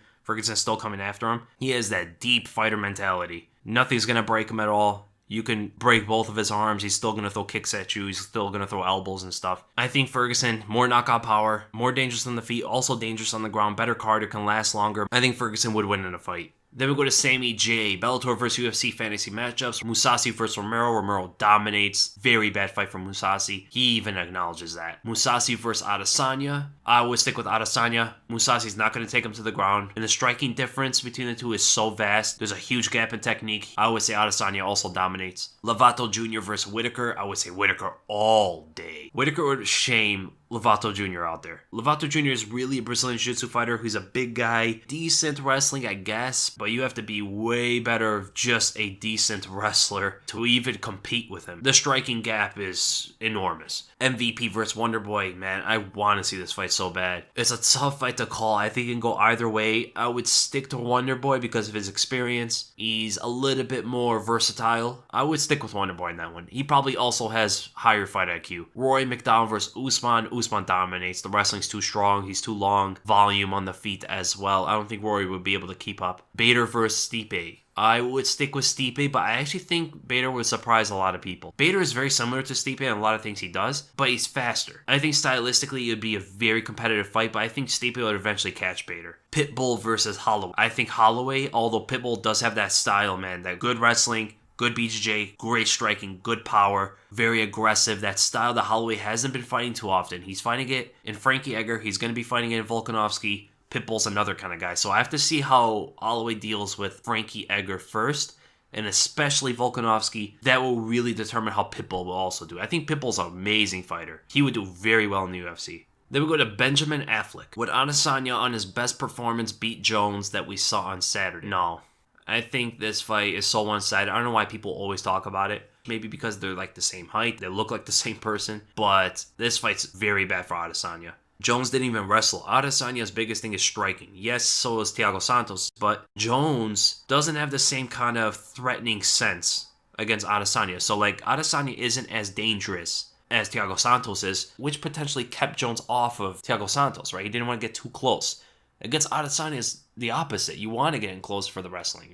still coming after him. He has that deep fighter mentality. Nothing's going to break him at all. You can break both of his arms. He's still going to throw kicks at you. He's still going to throw elbows and stuff. I think Ferguson, more knockout power, more dangerous on the feet, also dangerous on the ground, better cardio, can last longer. I think Ferguson would win in a fight. Then we go to Sammy J. Bellator versus UFC fantasy matchups. Mousasi versus Romero. Romero dominates. Very bad fight from Mousasi. He even acknowledges that. Mousasi versus Adesanya. I would stick with Adesanya. Mousasi's not going to take him to the ground. And the striking difference between the two is so vast. There's a huge gap in technique. I would say Adesanya also dominates. Lovato Jr. versus Whittaker. I would say Whittaker all day. Whittaker would shame Lovato Jr. out there. Lovato Jr. is really a Brazilian Jiu-Jitsu fighter. He's a big guy. Decent wrestling, I guess, but you have to be way better just a decent wrestler to even compete with him. The striking gap is enormous. MVP versus Wonderboy, man, I want to see this fight so bad. It's a tough fight to call. I think it can go either way. I would stick to Wonderboy because of his experience. He's a little bit more versatile. I would stick with Wonderboy in that one. He probably also has higher fight IQ. Rory McDowell versus Usman. Usman dominates. The wrestling's too strong. He's too long. Volume on the feet as well. I don't think Rory would be able to keep up. Bader versus Stipe. I would stick with Stipe, but I actually think Bader would surprise a lot of people. Bader is very similar to Stipe in a lot of things he does, but he's faster. I think stylistically it would be a very competitive fight, but I think Stipe would eventually catch Bader. Pitbull versus Holloway. I think Holloway, although Pitbull does have that style, man, that good wrestling, good BJJ, great striking, good power, very aggressive. That style that Holloway hasn't been fighting too often. He's fighting it in Frankie Edgar. He's going to be fighting it in Volkanovski. Pitbull's another kind of guy. So I have to see how Holloway deals with Frankie Edgar first, and especially Volkanovski. That will really determine how Pitbull will also do. I think Pitbull's an amazing fighter. He would do very well in the UFC. Then we go to Benjamin Affleck. Would Adesanya on his best performance beat Jones that we saw on Saturday? No. I think this fight is so one-sided. I don't know why people always talk about it. Maybe because they're like the same height. They look like the same person. But this fight's very bad for Adesanya. Jones didn't even wrestle. Adesanya's biggest thing is striking. Yes, so is Thiago Santos, but Jones doesn't have the same kind of threatening sense against Adesanya. So, Adesanya isn't as dangerous as Thiago Santos is, which potentially kept Jones off of Thiago Santos, right? He didn't want to get too close. Against Adesanya is the opposite. You want to get in close for the wrestling,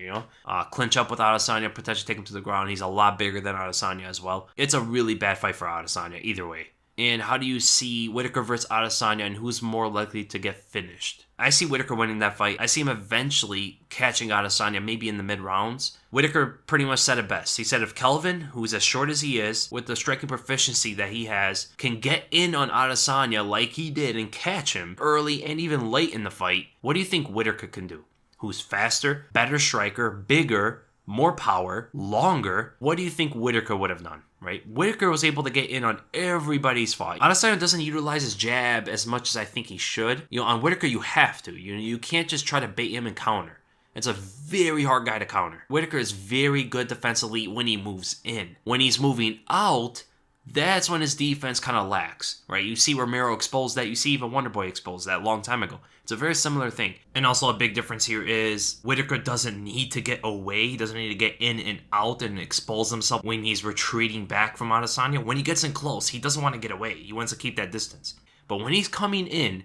Clinch up with Adesanya, potentially take him to the ground. He's a lot bigger than Adesanya as well. It's a really bad fight for Adesanya, either way. And how do you see Whittaker versus Adesanya, and who's more likely to get finished? I see Whittaker winning that fight. I see him eventually catching Adesanya, maybe in the mid-rounds. Whittaker pretty much said it best. He said if Kelvin, who's as short as he is, with the striking proficiency that he has, can get in on Adesanya like he did and catch him early and even late in the fight, what do you think Whittaker can do? Who's faster, better striker, bigger, more power, longer? What do you think Whittaker would have done? Right? Whittaker was able to get in on everybody's fight. Adesanya doesn't utilize his jab as much as I think he should. On Whittaker, you have to. You can't just try to bait him and counter. It's a very hard guy to counter. Whittaker is very good defensively when he moves in. When he's moving out, that's when his defense kind of lacks, right? You see Romero expose that. You see even Wonderboy expose that a long time ago. It's a very similar thing. And also a big difference here is Whittaker doesn't need to get away. He doesn't need to get in and out and expose himself when he's retreating back from Adesanya. When he gets in close, he doesn't want to get away. He wants to keep that distance. But when he's coming in,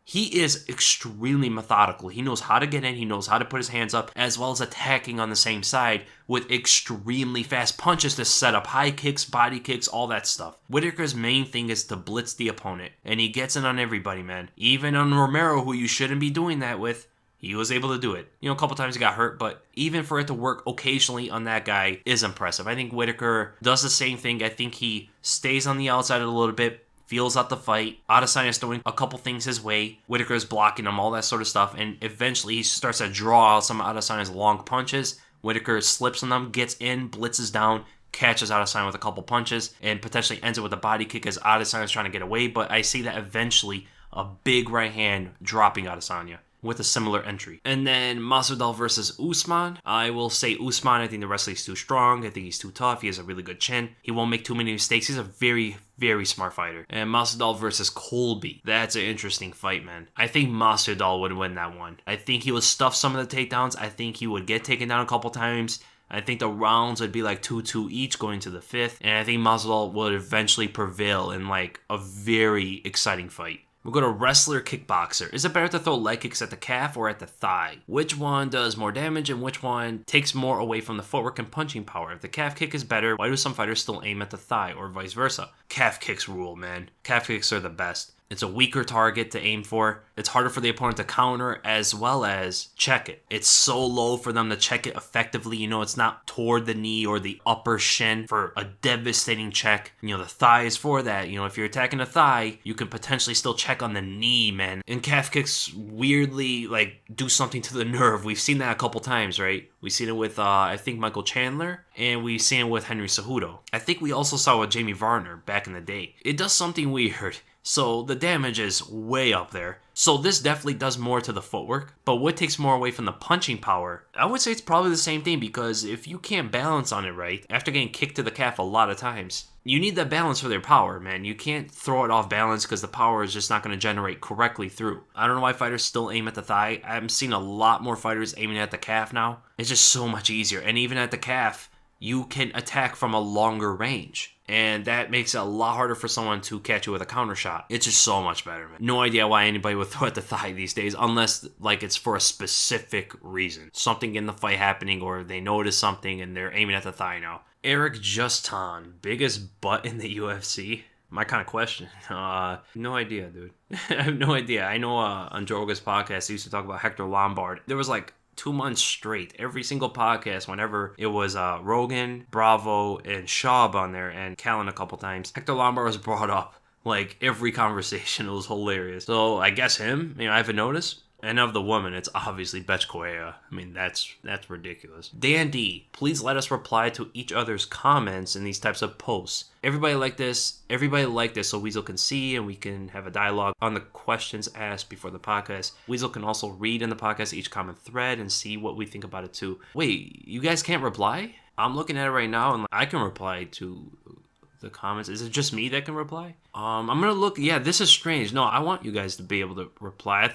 He is extremely methodical. He knows how to get in. He knows how to put his hands up, as well as attacking on the same side with extremely fast punches to set up high kicks, body kicks, all that stuff. Whittaker's main thing is to blitz the opponent, and he gets in on everybody, man. Even on Romero, who you shouldn't be doing that with, he was able to do it. You know, a couple times he got hurt, but even for it to work occasionally on that guy is impressive. I think Whittaker does the same thing. I think he stays on the outside a little bit, feels out the fight. Adesanya's throwing a couple things his way. Whittaker's blocking him, all that sort of stuff. And eventually he starts to draw out some of Adesanya's long punches. Whittaker slips on them, gets in, blitzes down, catches Adesanya with a couple punches, and potentially ends it with a body kick as Adesanya's trying to get away. But I see that eventually a big right hand dropping Adesanya with a similar entry. And then Masvidal versus Usman. I will say Usman, I think the wrestling's too strong. I think he's too tough. He has a really good chin. He won't make too many mistakes. He's a very, very smart fighter. And Masvidal versus Colby. That's an interesting fight, man. I think Masvidal would win that one. I think he would stuff some of the takedowns. I think he would get taken down a couple times. I think the rounds would be like 2-2 each going to the 5th. And I think Masvidal would eventually prevail in like a very exciting fight. We'll go to wrestler, kickboxer. Is it better to throw leg kicks at the calf or at the thigh? Which one does more damage and which one takes more away from the footwork and punching power? If the calf kick is better, why do some fighters still aim at the thigh or vice versa? Calf kicks rule, man. Calf kicks are the best. It's a weaker target to aim for. It's harder for the opponent to counter as well as check it. It's so low for them to check it effectively. You know, it's not toward the knee or the upper shin for a devastating check. You know, the thigh is for that. You know, if you're attacking the thigh, you can potentially still check on the knee, man. And calf kicks weirdly, like, do something to the nerve. We've seen that a couple times, right? We've seen it with, I think, Michael Chandler, and we've seen it with Henry Cejudo. I think we also saw it with Jamie Varner back in the day. It does something weird. So the damage is way up there. So this definitely does more to the footwork. But what takes more away from the punching power? I would say it's probably the same thing, because if you can't balance on it right, after getting kicked to the calf a lot of times, you need that balance for their power, man. You can't throw it off balance because the power is just not going to generate correctly through. I don't know why fighters still aim at the thigh. I'm seeing a lot more fighters aiming at the calf now. It's just so much easier. And even at the calf, you can attack from a longer range. And that makes it a lot harder for someone to catch you with a counter shot. It's just so much better, man. No idea why anybody would throw at the thigh these days, unless like it's for a specific reason. Something in the fight happening, or they notice something and they're aiming at the thigh now. Eric Justin, biggest butt in the UFC? My kind of question. No idea, dude. I have no idea. I know on Joe Rogan's podcast, he used to talk about Hector Lombard. There was like 2 months straight, every single podcast, whenever it was Rogan, Bravo, and Schaub on there, and Callan a couple times, Hector Lombard was brought up like every conversation. It was hilarious. So I guess him, I haven't noticed. And of the woman, it's obviously Betch Correa. I mean, that's ridiculous. Dan D, please let us reply to each other's comments in these types of posts. Everybody like this so Weasel can see and we can have a dialogue on the questions asked before the podcast. Weasel can also read in the podcast each comment thread and see what we think about it too. Wait, you guys can't reply? I'm looking at it right now and I can reply to the comments. Is it just me that can reply? I'm gonna look. Yeah, this is strange. No, I want you guys to be able to reply.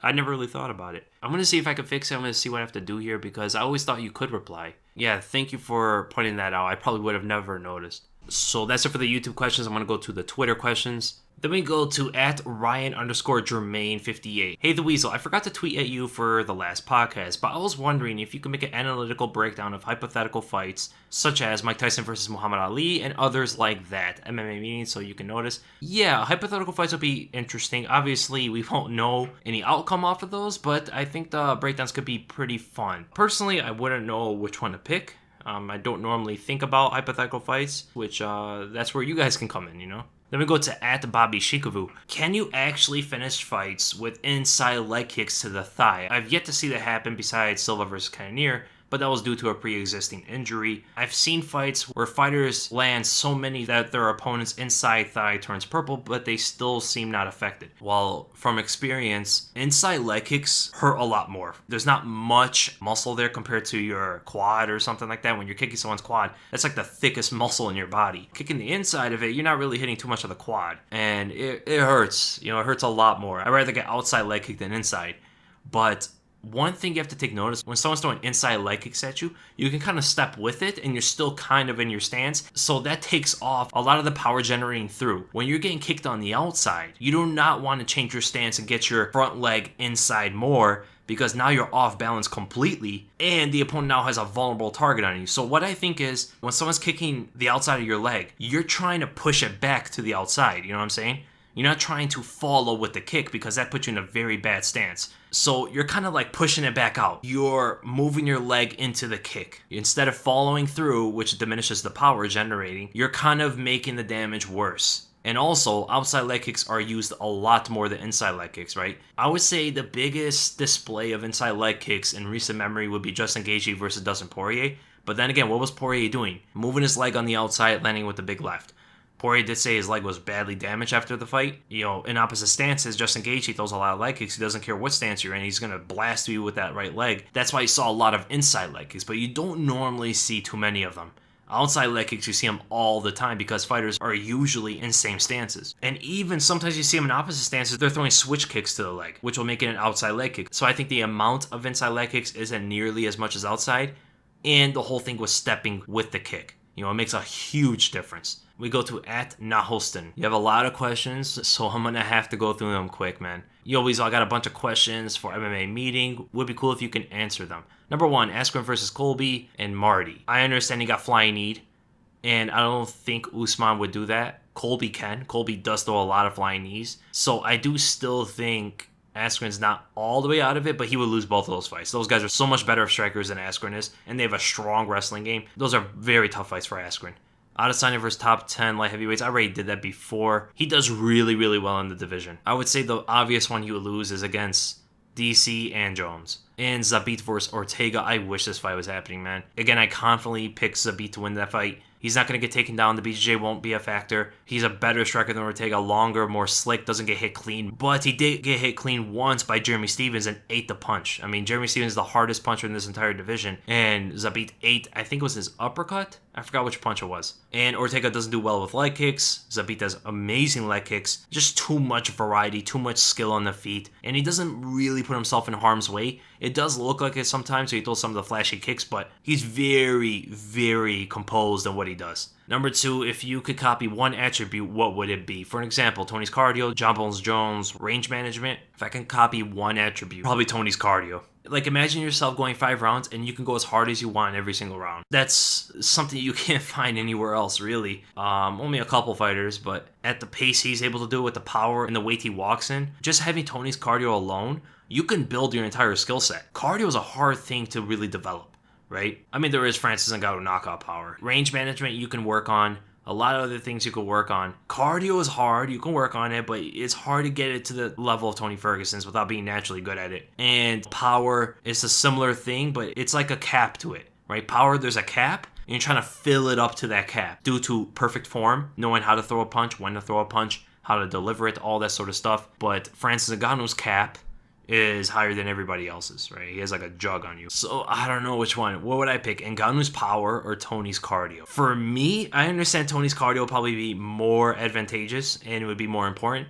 I never really thought about it. I'm gonna see if I can fix it. I'm gonna see what I have to do here, because I always thought you could reply. Yeah, thank you for pointing that out. I probably would have never noticed. So that's it for the YouTube questions. I'm gonna go to the Twitter questions. Then we go to @Ryan_Germain58. Hey, TheWeasle, I forgot to tweet at you for the last podcast, but I was wondering if you could make an analytical breakdown of hypothetical fights, such as Mike Tyson versus Muhammad Ali and others like that. MMA Meeting, so you can notice. Yeah, hypothetical fights will be interesting. Obviously, we won't know any outcome off of those, but I think the breakdowns could be pretty fun. Personally, I wouldn't know which one to pick. I don't normally think about hypothetical fights, which that's where you guys can come in, you know? Then we go to @Bobby Shikavu. Can you actually finish fights with inside leg kicks to the thigh? I've yet to see that happen besides Silva versus Cannonier, but that was due to a pre-existing injury. I've seen fights where fighters land so many that their opponent's inside thigh turns purple, but they still seem not affected. While from experience, inside leg kicks hurt a lot more. There's not much muscle there compared to your quad or something like that. When you're kicking someone's quad, that's like the thickest muscle in your body. Kicking the inside of it, you're not really hitting too much of the quad. And it hurts. You know, it hurts a lot more. I'd rather get outside leg kick than inside. But one thing you have to take notice, when someone's throwing inside leg kicks at you, you can kind of step with it and you're still kind of in your stance. So that takes off a lot of the power generating through. When you're getting kicked on the outside, you do not want to change your stance and get your front leg inside more, because now you're off balance completely and the opponent now has a vulnerable target on you. So what I think is, when someone's kicking the outside of your leg, you're trying to push it back to the outside. You know what I'm saying? You're not trying to follow with the kick, because that puts you in a very bad stance. So you're kind of like pushing it back out. You're moving your leg into the kick. Instead of following through, which diminishes the power generating, you're kind of making the damage worse. And also, outside leg kicks are used a lot more than inside leg kicks, right? I would say the biggest display of inside leg kicks in recent memory would be Justin Gaethje versus Dustin Poirier. But then again, what was Poirier doing? Moving his leg on the outside, landing with the big left. Poirier did say his leg was badly damaged after the fight. You know, in opposite stances, Justin Gaethje throws a lot of leg kicks. He doesn't care what stance you're in. He's going to blast you with that right leg. That's why you saw a lot of inside leg kicks, but you don't normally see too many of them. Outside leg kicks, you see them all the time because fighters are usually in same stances. And even sometimes you see them in opposite stances, they're throwing switch kicks to the leg, which will make it an outside leg kick. So I think the amount of inside leg kicks isn't nearly as much as outside, and the whole thing was stepping with the kick. You know, it makes a huge difference. We go to @Nahostin. You have a lot of questions, so I'm going to have to go through them quick, man. Yoel, I got a bunch of questions for MMA Meeting. Would be cool if you can answer them. Number 1, Askren versus Colby and Marty. I understand he got flying kneed, and I don't think Usman would do that. Colby can. Colby does throw a lot of flying knees. So I do still think Askren's not all the way out of it, but he would lose both of those fights. Those guys are so much better of strikers than Askren is, and they have a strong wrestling game. Those are very tough fights for Askren. Adesanya versus top 10 light heavyweights. I already did that before. He does really, really well in the division. I would say the obvious one he would lose is against DC and Jones. And Zabit versus Ortega. I wish this fight was happening, man. Again, I confidently pick Zabit to win that fight. He's not going to get taken down. The BJJ won't be a factor. He's a better striker than Ortega, longer, more slick, doesn't get hit clean. But he did get hit clean once by Jeremy Stephens and ate the punch. I mean, Jeremy Stephens is the hardest puncher in this entire division. And Zabit ate, I think it was his uppercut? I forgot which punch it was. And Ortega doesn't do well with leg kicks. Zabit does amazing leg kicks. Just too much variety, too much skill on the feet. And he doesn't really put himself in harm's way. It does look like it sometimes, so he throws some of the flashy kicks, but he's very, very composed in what he does. Number 2, if you could copy one attribute, what would it be? For an example, Tony's cardio, Jon Bones Jones, range management. If I can copy one attribute, probably Tony's cardio. Like, imagine yourself going 5 rounds and you can go as hard as you want every single round. That's something you can't find anywhere else, really. Only a couple fighters, but at the pace he's able to do it with the power and the weight he walks in, just having Tony's cardio alone, you can build your entire skill set. Cardio is a hard thing to really develop, right? I mean, there is Francis Ngannou knockout power. Range management you can work on. A lot of other things you could work on. Cardio is hard. You can work on it, but it's hard to get it to the level of Tony Ferguson's without being naturally good at it. And power is a similar thing, but it's like a cap to it, right? Power, there's a cap, and you're trying to fill it up to that cap due to perfect form, knowing how to throw a punch, when to throw a punch, how to deliver it, all that sort of stuff. But Francis Ngannou's cap is higher than everybody else's, right? He has like a jug on you. So I don't know which one. What would I pick? Ngannou's power or Tony's cardio? For me, I understand Tony's cardio will probably be more advantageous and it would be more important.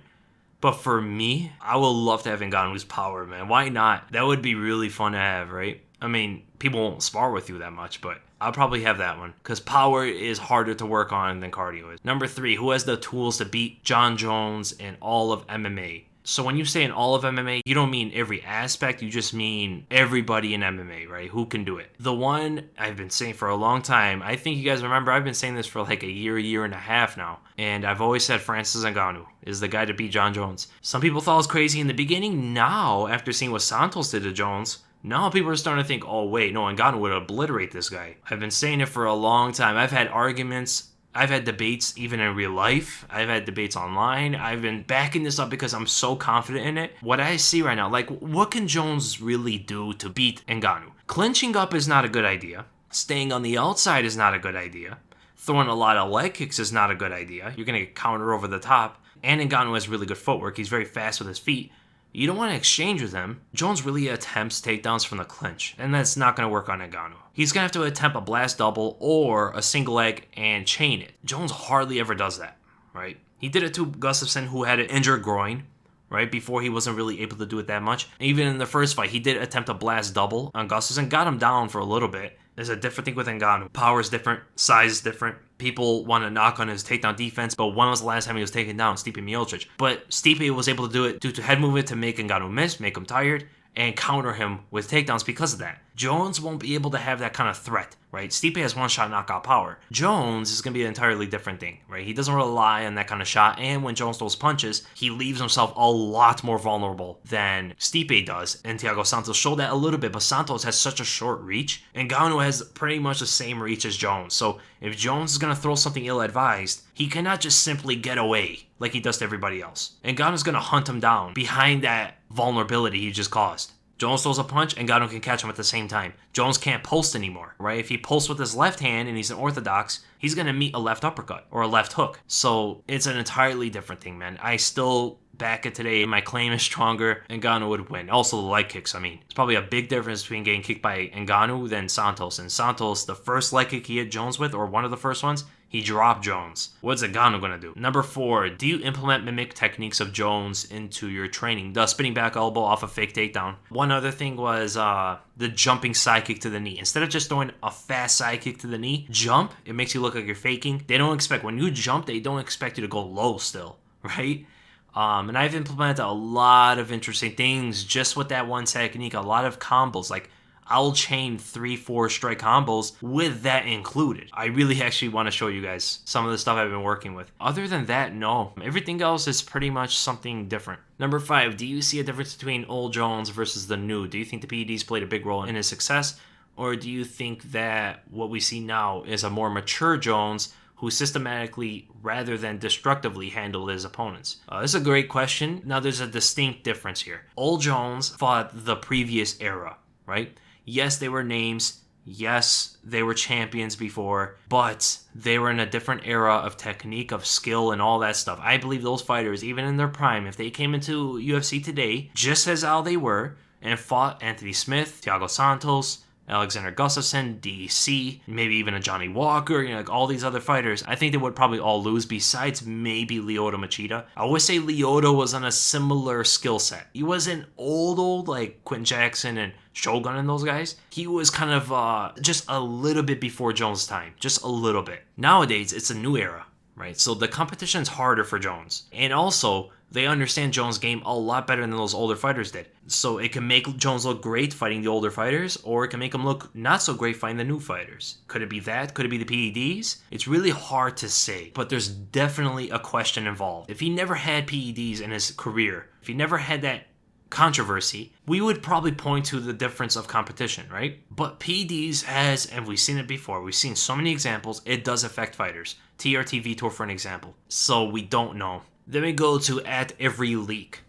But for me, I would love to have Ngannou's power, man. Why not? That would be really fun to have, right? I mean, people won't spar with you that much, but I'll probably have that one because power is harder to work on than cardio is. Number 3, who has the tools to beat Jon Jones in all of MMA? So when you say in all of MMA, you don't mean every aspect, you just mean everybody in MMA, right? Who can do it? The one I've been saying for a long time, I think you guys remember, I've been saying this for like a year and a half now, and I've always said Francis Ngannou is the guy to beat Jon Jones. Some people thought it was crazy in the beginning. Now, after seeing what Santos did to Jones, now people are starting to think, oh wait, no, Ngannou would obliterate this guy. I've been saying it for a long time. I've had arguments. I've had debates even in real life. I've had debates online. I've been backing this up because I'm so confident in it. What I see right now, like, what can Jones really do to beat Ngannou? Clinching up is not a good idea. Staying on the outside is not a good idea. Throwing a lot of leg kicks is not a good idea. You're going to get countered over the top. And Ngannou has really good footwork. He's very fast with his feet. You don't want to exchange with him. Jones really attempts takedowns from the clinch, and that's not going to work on Ngannou. He's going to have to attempt a blast double or a single leg and chain it. Jones hardly ever does that, right? He did it to Gustafsson, who had an injured groin, right? Before he wasn't really able to do it that much. Even in the first fight, he did attempt a blast double on Gustafsson, got him down for a little bit. There's a different thing with Ngannou. Power is different, size is different. People want to knock on his takedown defense, but when was the last time he was taken down? Stipe Miocic. But Stipe was able to do it due to head movement to make Ngannou miss, make him tired, and counter him with takedowns because of that. Jones won't be able to have that kind of threat, right? Stipe has one-shot knockout power. Jones is going to be an entirely different thing, right? He doesn't rely on that kind of shot, and when Jones throws punches, he leaves himself a lot more vulnerable than Stipe does, and Thiago Santos showed that a little bit, but Santos has such a short reach, and Ngannou has pretty much the same reach as Jones, so if Jones is going to throw something ill-advised, he cannot just simply get away like he does to everybody else. And Ngannou's going to hunt him down behind that vulnerability he just caused. Jones throws a punch, and Ngannou can catch him at the same time. Jones can't post anymore, right? If he posts with his left hand and he's an orthodox, he's going to meet a left uppercut or a left hook. So it's an entirely different thing, man. I still back it today. My claim is stronger. Ngannou would win. Also, the leg kicks. I mean, it's probably a big difference between getting kicked by Ngannou than Santos. And Santos, the first leg kick he hit Jones with, or one of the first ones, he dropped Jones. What's Ngannou going to do? Number 4, do you implement mimic techniques of Jones into your training? The spinning back elbow off a fake takedown. One other thing was the jumping side kick to the knee. Instead of just throwing a fast side kick to the knee, jump. It makes you look like you're faking. They don't expect, when you jump, they don't expect you to go low still, right? And I've implemented a lot of interesting things just with that one technique. A lot of combos, like I'll chain 3-4 strike combos with that included. I really actually want to show you guys some of the stuff I've been working with. Other than that, no. Everything else is pretty much something different. Number 5, do you see a difference between old Jones versus the new? Do you think the PEDs played a big role in his success? Or do you think that what we see now is a more mature Jones who systematically rather than destructively handled his opponents? This is a great question. Now, there's a distinct difference here. Old Jones fought the previous era, right? Yes, they were names. Yes, they were champions before, but they were in a different era of technique, of skill, and all that stuff. I believe those fighters, even in their prime, if they came into UFC today, just as how they were, and fought Anthony Smith, Thiago Santos, Alexander Gustafsson, DC, maybe even a Johnny Walker, like all these other fighters, I think they would probably all lose besides maybe Lyoto Machida. I would say Lyoto was on a similar skill set. He wasn't old like Quentin Jackson and Shogun and those guys. He was kind of just a little bit before Jones' time, just a little bit. Nowadays, it's a new era, right? So the competition's harder for Jones. And also, they understand Jones' game a lot better than those older fighters did. So it can make Jones look great fighting the older fighters, or it can make him look not so great fighting the new fighters. Could it be that? Could it be the PEDs? It's really hard to say, but there's definitely a question involved. If he never had PEDs in his career, if he never had that controversy, we would probably point to the difference of competition, right? But PEDs has, and we've seen it before, we've seen so many examples, it does affect fighters. TRT Vitor for an example. So we don't know. Then we go to at every leak.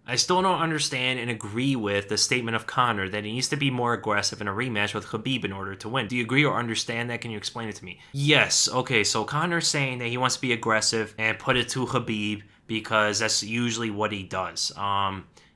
I still don't understand and agree with the statement of Conor that he needs to be more aggressive in a rematch with Khabib in order to win. Do you agree or understand that? Can you explain it to me? Yes. Okay, so Conor's saying that he wants to be aggressive and put it to Khabib because that's usually what he does.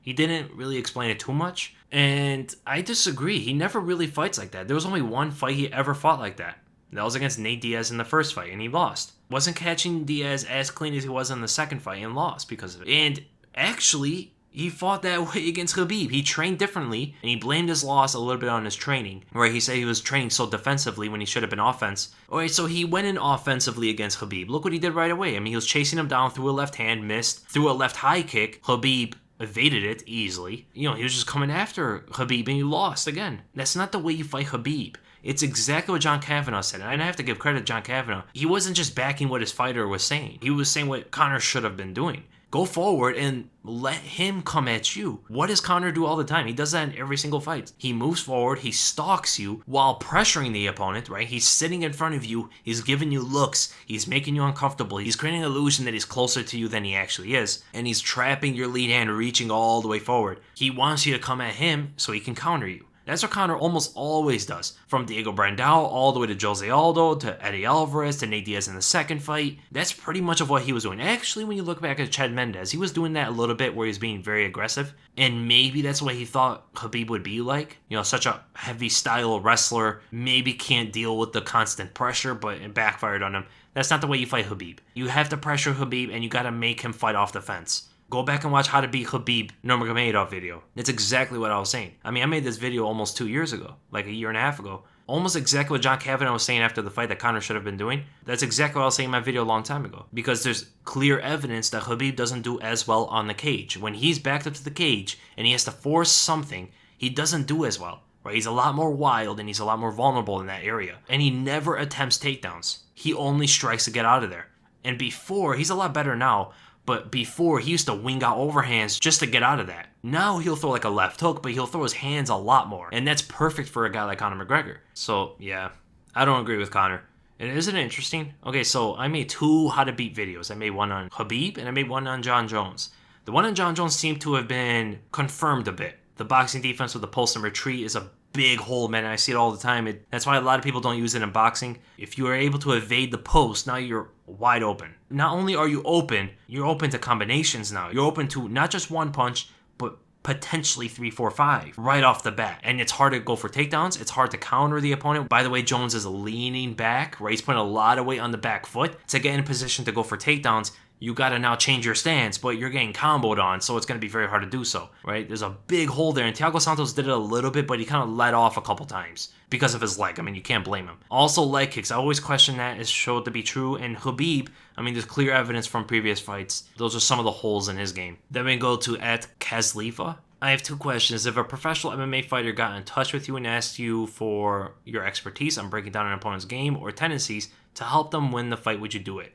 He didn't really explain it too much, and I disagree. He never really fights like that. There was only one fight he ever fought like that. That was against Nate Diaz in the first fight, and he lost. Wasn't catching Diaz as clean as he was in the second fight and lost because of it. And actually, he fought that way against Khabib. He trained differently, and he blamed his loss a little bit on his training, where he said he was training so defensively when he should have been offense. Alright, so he went in offensively against Khabib. Look what he did right away. I mean, he was chasing him down, threw a left hand, missed, threw a left high kick. Khabib evaded it easily. He was just coming after Khabib, and he lost again. That's not the way you fight Khabib. It's exactly what John Kavanagh said, and I have to give credit to John Kavanagh. He wasn't just backing what his fighter was saying. He was saying what Conor should have been doing. Go forward and let him come at you. What does Conor do all the time? He does that in every single fight. He moves forward, he stalks you while pressuring the opponent, right? He's sitting in front of you, he's giving you looks, he's making you uncomfortable, he's creating an illusion that he's closer to you than he actually is, and he's trapping your lead hand, reaching all the way forward. He wants you to come at him so he can counter you. That's what Conor almost always does. From Diego Brandao all the way to Jose Aldo, to Eddie Alvarez, to Nate Diaz in the second fight. That's pretty much of what he was doing. Actually, when you look back at Chad Mendes, he was doing that a little bit where he was being very aggressive. And maybe that's what he thought Khabib would be like. Such a heavy style wrestler. Maybe can't deal with the constant pressure, but it backfired on him. That's not the way you fight Khabib. You have to pressure Khabib and you got to make him fight off the fence. Go back and watch how to beat Khabib Nurmagomedov video. That's exactly what I was saying. I mean, I made this video almost 2 years ago, like a year and a half ago. Almost exactly what John Kavanagh was saying after the fight that Conor should have been doing. That's exactly what I was saying in my video a long time ago. Because there's clear evidence that Khabib doesn't do as well on the cage. When he's backed up to the cage and he has to force something, he doesn't do as well. Right? He's a lot more wild and he's a lot more vulnerable in that area. And he never attempts takedowns. He only strikes to get out of there. And before, he's a lot better now, but before he used to wing out overhands just to get out of that. Now he'll throw like a left hook, but he'll throw his hands a lot more. And that's perfect for a guy like Conor McGregor. So yeah, I don't agree with Conor. And isn't it interesting? Okay, so I made 2 how to beat videos. I made one on Khabib and I made one on Jon Jones. The one on Jon Jones seemed to have been confirmed a bit. The boxing defense with the pulse and retreat is a big hole, man. I see it all the time. That's why a lot of people don't use it in boxing. If you are able to evade the post, now you're wide open. Not only are you open, you're open to combinations now. You're open to not just one punch, but potentially 3, 4, 5 right off the bat. And it's hard to go for takedowns. It's hard to counter the opponent. By the way, Jones is leaning back, right? He's putting a lot of weight on the back foot to get in position to go for takedowns. You got to now change your stance, but you're getting comboed on, so it's going to be very hard to do so, right? There's a big hole there, and Thiago Santos did it a little bit, but he kind of let off a couple times because of his leg. I mean, you can't blame him. Also, leg kicks. I always question that. It's showed to be true. And Khabib, I mean, there's clear evidence from previous fights. Those are some of the holes in his game. Then we go to @Kazlifa. I have 2 questions. If a professional MMA fighter got in touch with you and asked you for your expertise on breaking down an opponent's game or tendencies to help them win the fight, would you do it?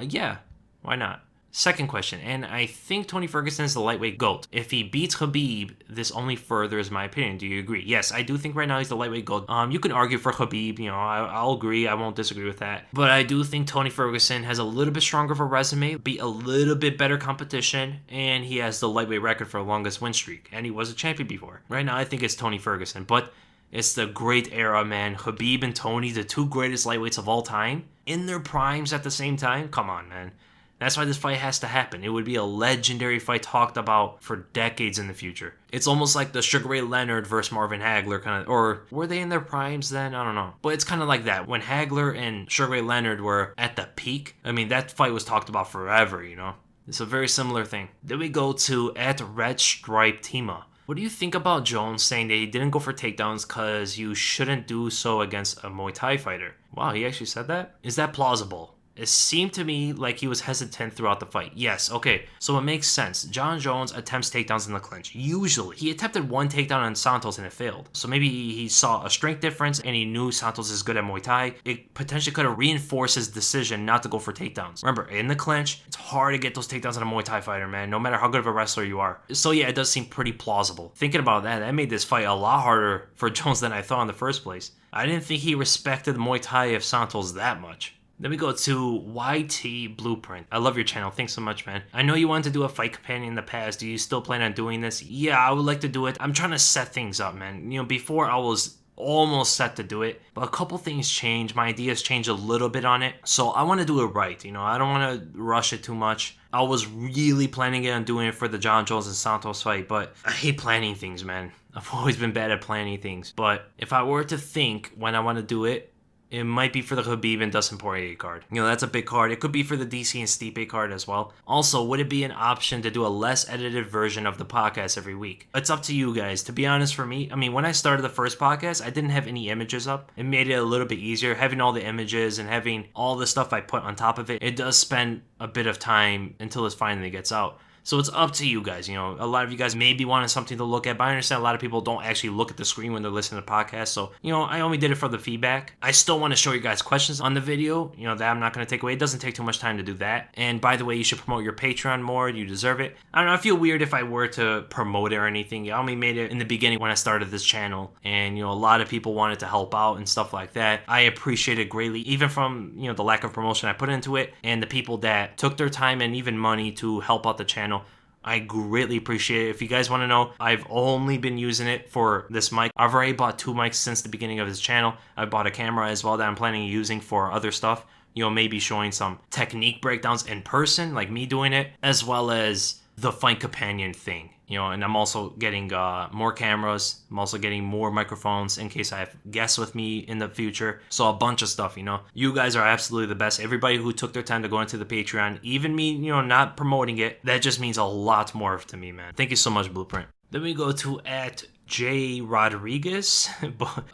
Yeah. Why not? Second question, and I think Tony Ferguson is the lightweight GOAT. If he beats Khabib, this only furthers my opinion. Do you agree? Yes, I do think right now he's the lightweight GOAT. You can argue for Khabib, you know, I'll agree. I won't disagree with that. But I do think Tony Ferguson has a little bit stronger of a resume, beat a little bit better competition, and he has the lightweight record for the longest win streak. And he was a champion before. Right now, I think it's Tony Ferguson. But it's the great era, man. Khabib and Tony, the 2 greatest lightweights of all time, in their primes at the same time. Come on, man. That's why this fight has to happen. It would be a legendary fight talked about for decades in the future. It's almost like the Sugar Ray Leonard versus Marvin Hagler kind of, or were they in their primes then? I don't know. But it's kind of like that. When Hagler and Sugar Ray Leonard were at the peak, I mean, that fight was talked about forever, you know? It's a very similar thing. Then we go to @RedStripeTima. What do you think about Jones saying that he didn't go for takedowns because you shouldn't do so against a Muay Thai fighter? Wow, he actually said that? Is that plausible? It seemed to me like he was hesitant throughout the fight. Yes, okay, so it makes sense. Jon Jones attempts takedowns in the clinch. Usually. He attempted 1 takedown on Santos and it failed. So maybe he saw a strength difference and he knew Santos is good at Muay Thai. It potentially could have reinforced his decision not to go for takedowns. Remember, in the clinch, it's hard to get those takedowns on a Muay Thai fighter, man, no matter how good of a wrestler you are. So yeah, it does seem pretty plausible. Thinking about that, that made this fight a lot harder for Jones than I thought in the first place. I didn't think he respected Muay Thai of Santos that much. Then we go to YT Blueprint. I love your channel. Thanks so much, man. I know you wanted to do a fight companion in the past. Do you still plan on doing this? Yeah, I would like to do it. I'm trying to set things up, man. You know, before I was almost set to do it, but a couple things changed. My ideas changed a little bit on it. So I want to do it right. You know, I don't want to rush it too much. I was really planning on doing it for the Jon Jones and Santos fight, but I hate planning things, man. I've always been bad at planning things. But if I were to think when I want to do it, it might be for the Khabib and Dustin Poirier card. You know, that's a big card. It could be for the DC and Stipe card as well. Also, would it be an option to do a less edited version of the podcast every week? It's up to you guys. To be honest, for me, I mean, when I started the first podcast, I didn't have any images up. It made it a little bit easier. Having all the images and having all the stuff I put on top of it, it does spend a bit of time until it finally gets out. So it's up to you guys. You know, a lot of you guys may be wanting something to look at, but I understand a lot of people don't actually look at the screen when they're listening to podcasts. So, you know, I only did it for the feedback. I still want to show you guys questions on the video, you know, that I'm not going to take away. It doesn't take too much time to do that. And by the way, you should promote your Patreon more. You deserve it. I don't know. I feel weird if I were to promote it or anything. I only made it in the beginning when I started this channel. And, you know, a lot of people wanted to help out and stuff like that. I appreciate it greatly, even from, you know, the lack of promotion I put into it and the people that took their time and even money to help out the channel. I greatly appreciate it. If you guys want to know, I've only been using it for this mic. I've already bought 2 mics since the beginning of this channel. I bought a camera as well that I'm planning on using for other stuff. You know, maybe showing some technique breakdowns in person, like me doing it, as well as the fight companion thing, and I'm also getting more cameras. I'm also getting more microphones in case I have guests with me in the future. So a bunch of stuff, You guys are absolutely the best. Everybody who took their time to go into the Patreon, even me, not promoting it, that just means a lot more to me, man. Thank you so much, Blueprint. Then we go to at J Rodriguez.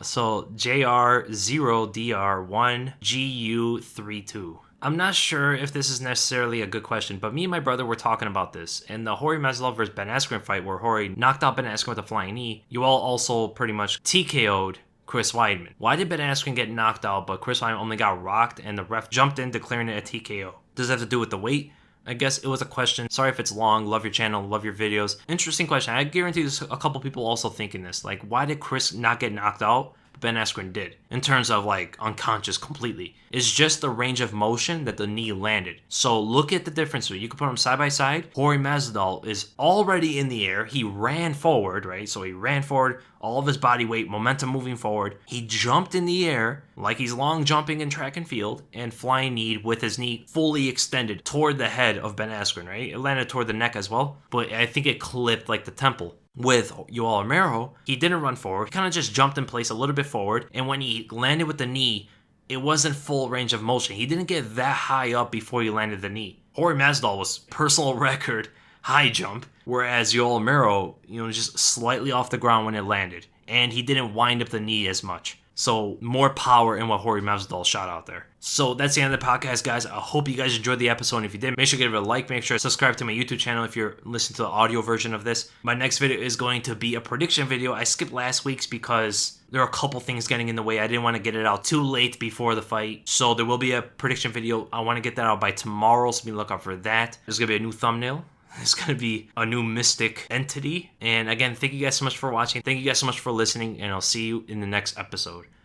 So JR0DR1GU32. I'm not sure if this is necessarily a good question, but me and my brother were talking about this. In the Jorge Masvidal versus Ben Askren fight, where Jorge knocked out Ben Askren with a flying knee, Yoel also pretty much TKO'd Chris Weidman. Why did Ben Askren get knocked out, but Chris Weidman only got rocked and the ref jumped in declaring it a TKO? Does it have to do with the weight? I guess it was a question. Sorry if it's long. Love your channel. Love your videos. Interesting question. I guarantee there's a couple people also thinking this. Like, why did Chris not get knocked out? Ben Askren did, in terms of like unconscious completely. It's just the range of motion that the knee landed. So look at the difference. You can put them side by side. Jorge Masvidal is already in the air. He ran forward, right? So he ran forward, all of his body weight, momentum moving forward. He jumped in the air like he's long jumping in track and field and flying kneed with his knee fully extended toward the head of Ben Askren, right? It landed toward the neck as well, but I think it clipped like the temple. With Yoel Romero, he didn't run forward. He kind of just jumped in place a little bit forward. And when he landed with the knee, it wasn't full range of motion. He didn't get that high up before he landed the knee. Jorge Masvidal was personal record high jump, whereas Yoel Romero, just slightly off the ground when it landed. And he didn't wind up the knee as much. So more power in what Jorge Masvidal shot out there. So that's the end of the podcast, guys. I hope you guys enjoyed the episode. And if you did, make sure to give it a like. Make sure to subscribe to my YouTube channel if you're listening to the audio version of this. My next video is going to be a prediction video. I skipped last week's because there are a couple things getting in the way. I didn't want to get it out too late before the fight. So there will be a prediction video. I want to get that out by tomorrow, so be looking out for that. There's going to be a new thumbnail. It's going to be a new mystic entity. And again, thank you guys so much for watching. Thank you guys so much for listening. And I'll see you in the next episode.